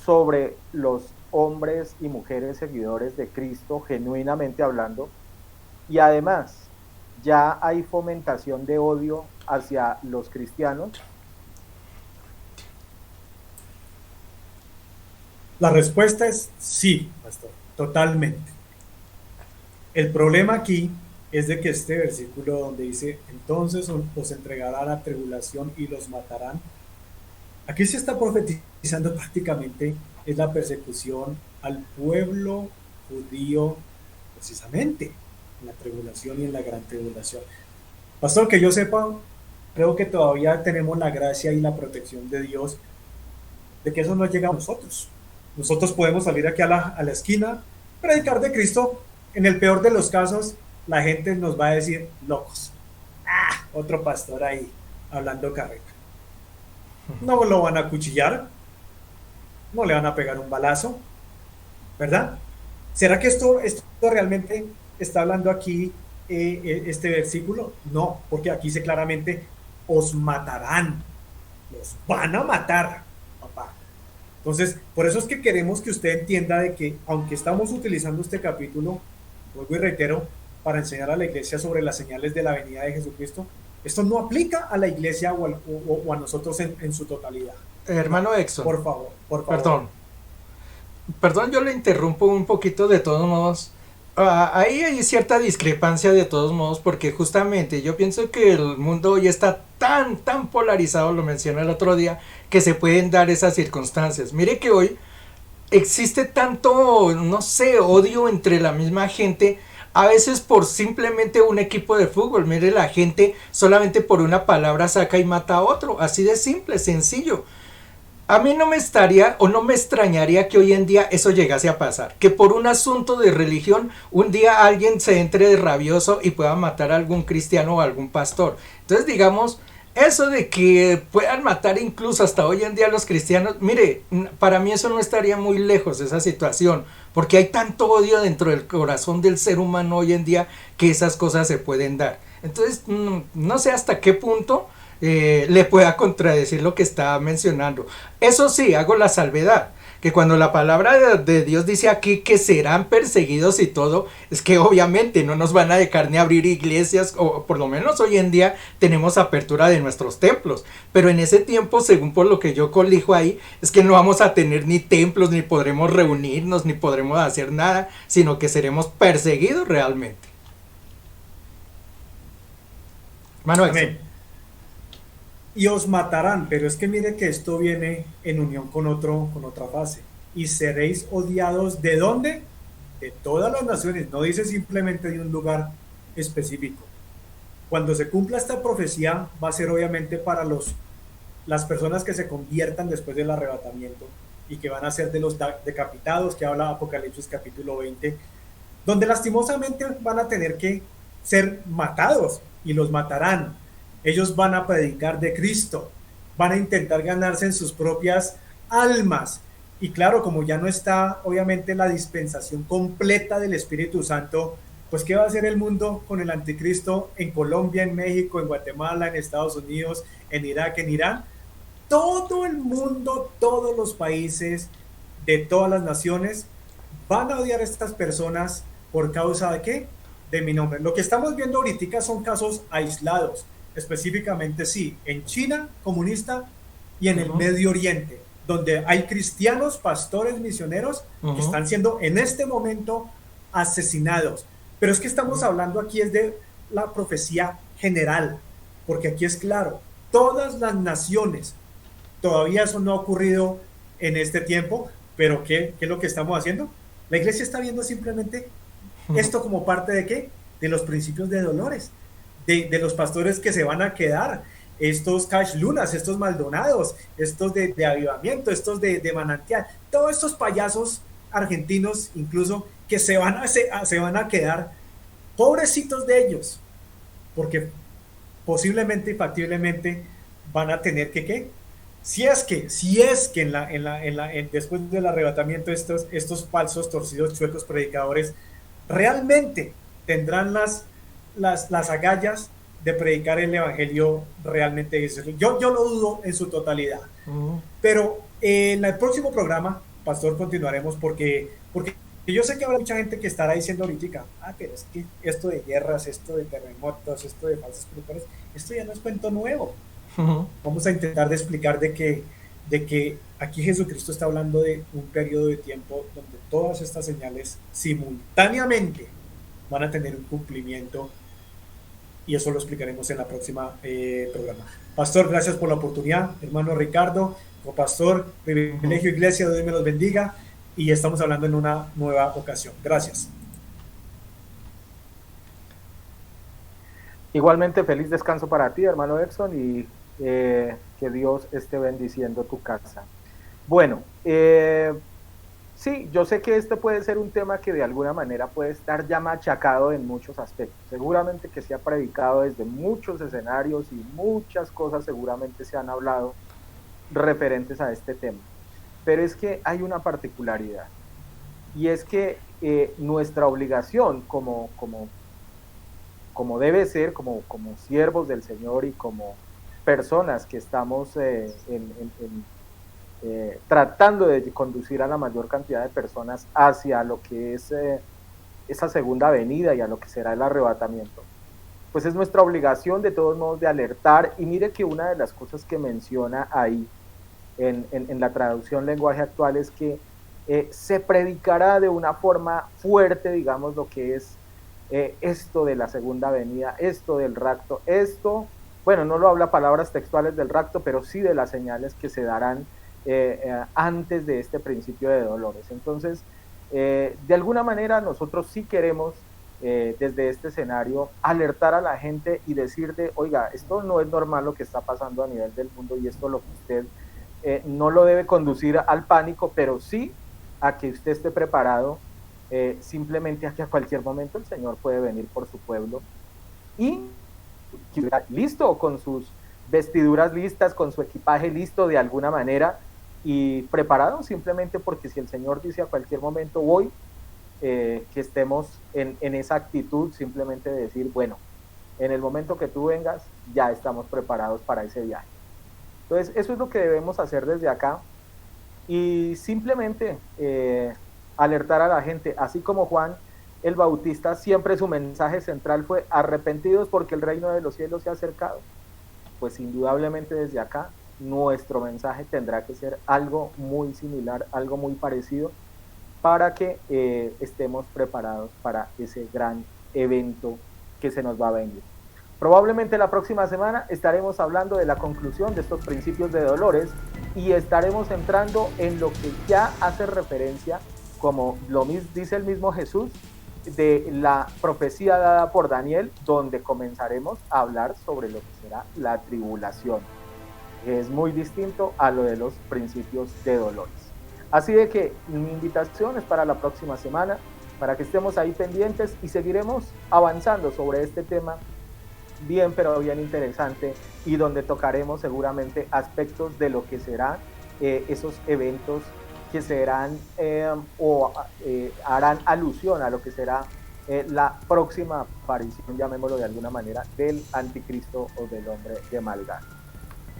sobre los hombres y mujeres seguidores de Cristo, genuinamente hablando? Y además, ¿ya hay fomentación de odio hacia los cristianos? La respuesta es sí, pastor, totalmente. El problema aquí es de que este versículo donde dice, entonces os entregará la tribulación y los matarán, aquí se está profetizando prácticamente es la persecución al pueblo judío, precisamente en la tribulación y en la gran tribulación. Pastor, que yo sepa, creo que todavía tenemos la gracia y la protección de Dios de que eso no llega a nosotros. Nosotros podemos salir aquí a la esquina, predicar de Cristo. En el peor de los casos, la gente nos va a decir locos. Otro pastor ahí hablando carreta. No lo van a acuchillar, no le van a pegar un balazo, ¿verdad? ¿Será que esto realmente está hablando aquí este versículo? No, porque aquí dice claramente, os matarán, los van a matar, papá. Entonces, por eso es que queremos que usted entienda de que, aunque estamos utilizando este capítulo, vuelvo y reitero, para enseñar a la iglesia sobre las señales de la venida de Jesucristo, esto no aplica a la iglesia o a nosotros en su totalidad. Hermano Exxon, Por favor, por favor. Perdón, yo le interrumpo un poquito de todos modos. Ahí hay cierta discrepancia de todos modos porque justamente yo pienso que el mundo hoy está tan polarizado, lo mencioné el otro día, que se pueden dar esas circunstancias. Mire que hoy existe tanto, no sé, odio entre la misma gente, a veces por simplemente un equipo de fútbol. Mire, la gente solamente por una palabra saca y mata a otro, así de simple, sencillo. A mí no me estaría o no me extrañaría que hoy en día eso llegase a pasar. Que por un asunto de religión un día alguien se entre de rabioso y pueda matar a algún cristiano o algún pastor. Entonces digamos, eso de que puedan matar incluso hasta hoy en día a los cristianos, mire, para mí eso no estaría muy lejos, esa situación. Porque hay tanto odio dentro del corazón del ser humano hoy en día que esas cosas se pueden dar. Entonces no sé hasta qué punto le pueda contradecir lo que estaba mencionando. Eso sí, hago la salvedad, que cuando la palabra de Dios dice aquí que serán perseguidos y todo, es que obviamente no nos van a dejar ni abrir iglesias, o por lo menos hoy en día tenemos apertura de nuestros templos, pero en ese tiempo, según por lo que yo colijo ahí, es que no vamos a tener ni templos, ni podremos reunirnos, ni podremos hacer nada, sino que seremos perseguidos realmente. Manuel. Amén. Y os matarán, pero es que mire que esto viene en unión con otra fase. Y seréis odiados, ¿de dónde? De todas las naciones, no dice simplemente de un lugar específico. Cuando se cumpla esta profecía, va a ser obviamente para las personas que se conviertan después del arrebatamiento y que van a ser de los decapitados, que habla Apocalipsis capítulo 20, donde lastimosamente van a tener que ser matados y los matarán. Ellos van a predicar de Cristo, van a intentar ganarse en sus propias almas. Y claro, como ya no está obviamente la dispensación completa del Espíritu Santo, pues ¿qué va a hacer el mundo con el anticristo en Colombia, en México, en Guatemala, en Estados Unidos, en Irak, en Irán? Todo el mundo, todos los países de todas las naciones van a odiar a estas personas por causa de ¿qué? De mi nombre. Lo que estamos viendo ahorita son casos aislados, específicamente sí, en China comunista y en el Medio Oriente, donde hay cristianos, pastores, misioneros que están siendo en este momento asesinados. Pero es que estamos hablando aquí es de la profecía general, porque aquí es claro, todas las naciones, todavía eso no ha ocurrido en este tiempo, pero ¿qué es lo que estamos haciendo? La iglesia está viendo simplemente esto como parte de ¿qué? De los principios de dolores, de los pastores que se van a quedar, estos Cash Lunas, estos Maldonados, estos de avivamiento, estos de manantial, todos estos payasos argentinos incluso que se van a quedar, pobrecitos de ellos, porque posiblemente y factiblemente van a tener que ¿qué? Si es que después del arrebatamiento estos falsos, torcidos, chuecos predicadores realmente tendrán las agallas de predicar el evangelio realmente. Yo lo dudo en su totalidad. Pero en el próximo programa, pastor, continuaremos porque yo sé que habrá mucha gente que estará diciendo ahorita, pero es que esto de guerras, esto de terremotos, esto de falsos predicadores, esto ya no es cuento nuevo. Vamos a intentar de explicar de que aquí Jesucristo está hablando de un periodo de tiempo donde todas estas señales simultáneamente van a tener un cumplimiento, y eso lo explicaremos en la próxima programa. Pastor, gracias por la oportunidad. Hermano Ricardo, pastor, privilegio iglesia, Dios me los bendiga, y estamos hablando en una nueva ocasión. Gracias. Igualmente, feliz descanso para ti, hermano Exxon, y que Dios esté bendiciendo tu casa. Bueno, sí, yo sé que este puede ser un tema que de alguna manera puede estar ya machacado en muchos aspectos. Seguramente que se ha predicado desde muchos escenarios y muchas cosas seguramente se han hablado referentes a este tema. Pero es que hay una particularidad, y es que nuestra obligación como debe ser, como siervos del Señor y como personas que estamos tratando de conducir a la mayor cantidad de personas hacia lo que es esa segunda venida y a lo que será el arrebatamiento, pues es nuestra obligación de todos modos de alertar. Y mire que una de las cosas que menciona ahí en la traducción lenguaje actual es que se predicará de una forma fuerte, digamos, lo que es esto de la segunda venida, esto del rapto, esto, bueno, no lo habla palabras textuales del rapto, pero sí de las señales que se darán antes de este principio de dolores. Entonces, de alguna manera nosotros sí queremos desde este escenario alertar a la gente y decirle, oiga, esto no es normal lo que está pasando a nivel del mundo, y esto lo que usted no lo debe conducir al pánico, pero sí a que usted esté preparado, simplemente a que a cualquier momento el Señor puede venir por su pueblo y listo, con sus vestiduras listas, con su equipaje listo de alguna manera y preparado, simplemente porque si el Señor dice a cualquier momento voy, que estemos en esa actitud simplemente de decir, bueno, en el momento que tú vengas ya estamos preparados para ese viaje. Entonces eso es lo que debemos hacer desde acá y simplemente alertar a la gente, así como Juan el Bautista, siempre su mensaje central fue arrepentidos porque el reino de los cielos se ha acercado. Pues indudablemente desde acá nuestro mensaje tendrá que ser algo muy similar, algo muy parecido, para que estemos preparados para ese gran evento que se nos va a venir. Probablemente la próxima semana estaremos hablando de la conclusión de estos principios de dolores y estaremos entrando en lo que ya hace referencia, como lo dice el mismo Jesús, de la profecía dada por Daniel, donde comenzaremos a hablar sobre lo que será la tribulación. Es muy distinto a lo de los principios de dolores. Así de que mi invitación es para la próxima semana, para que estemos ahí pendientes y seguiremos avanzando sobre este tema bien, pero bien interesante, y donde tocaremos seguramente aspectos de lo que serán esos eventos que serán harán alusión a lo que será la próxima aparición, llamémoslo de alguna manera, del anticristo o del hombre de maldad.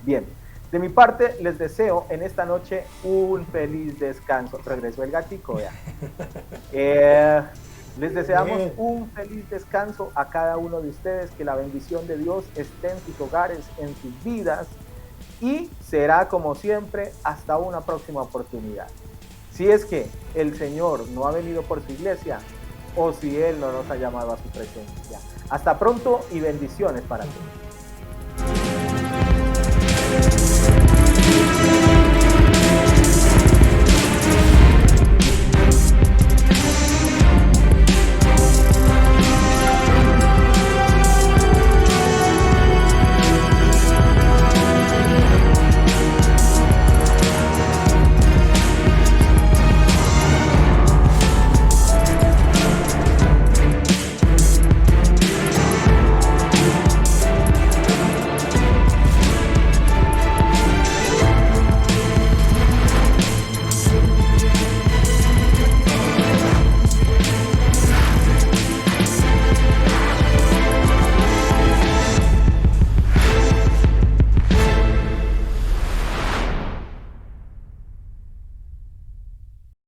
Bien, de mi parte les deseo en esta noche un feliz descanso. Regresó el gatico, vean. Les deseamos un feliz descanso a cada uno de ustedes, que la bendición de Dios esté en sus hogares, en sus vidas, y será como siempre hasta una próxima oportunidad. Si es que el Señor no ha venido por su iglesia, o si Él no nos ha llamado a su presencia. Hasta pronto y bendiciones para todos.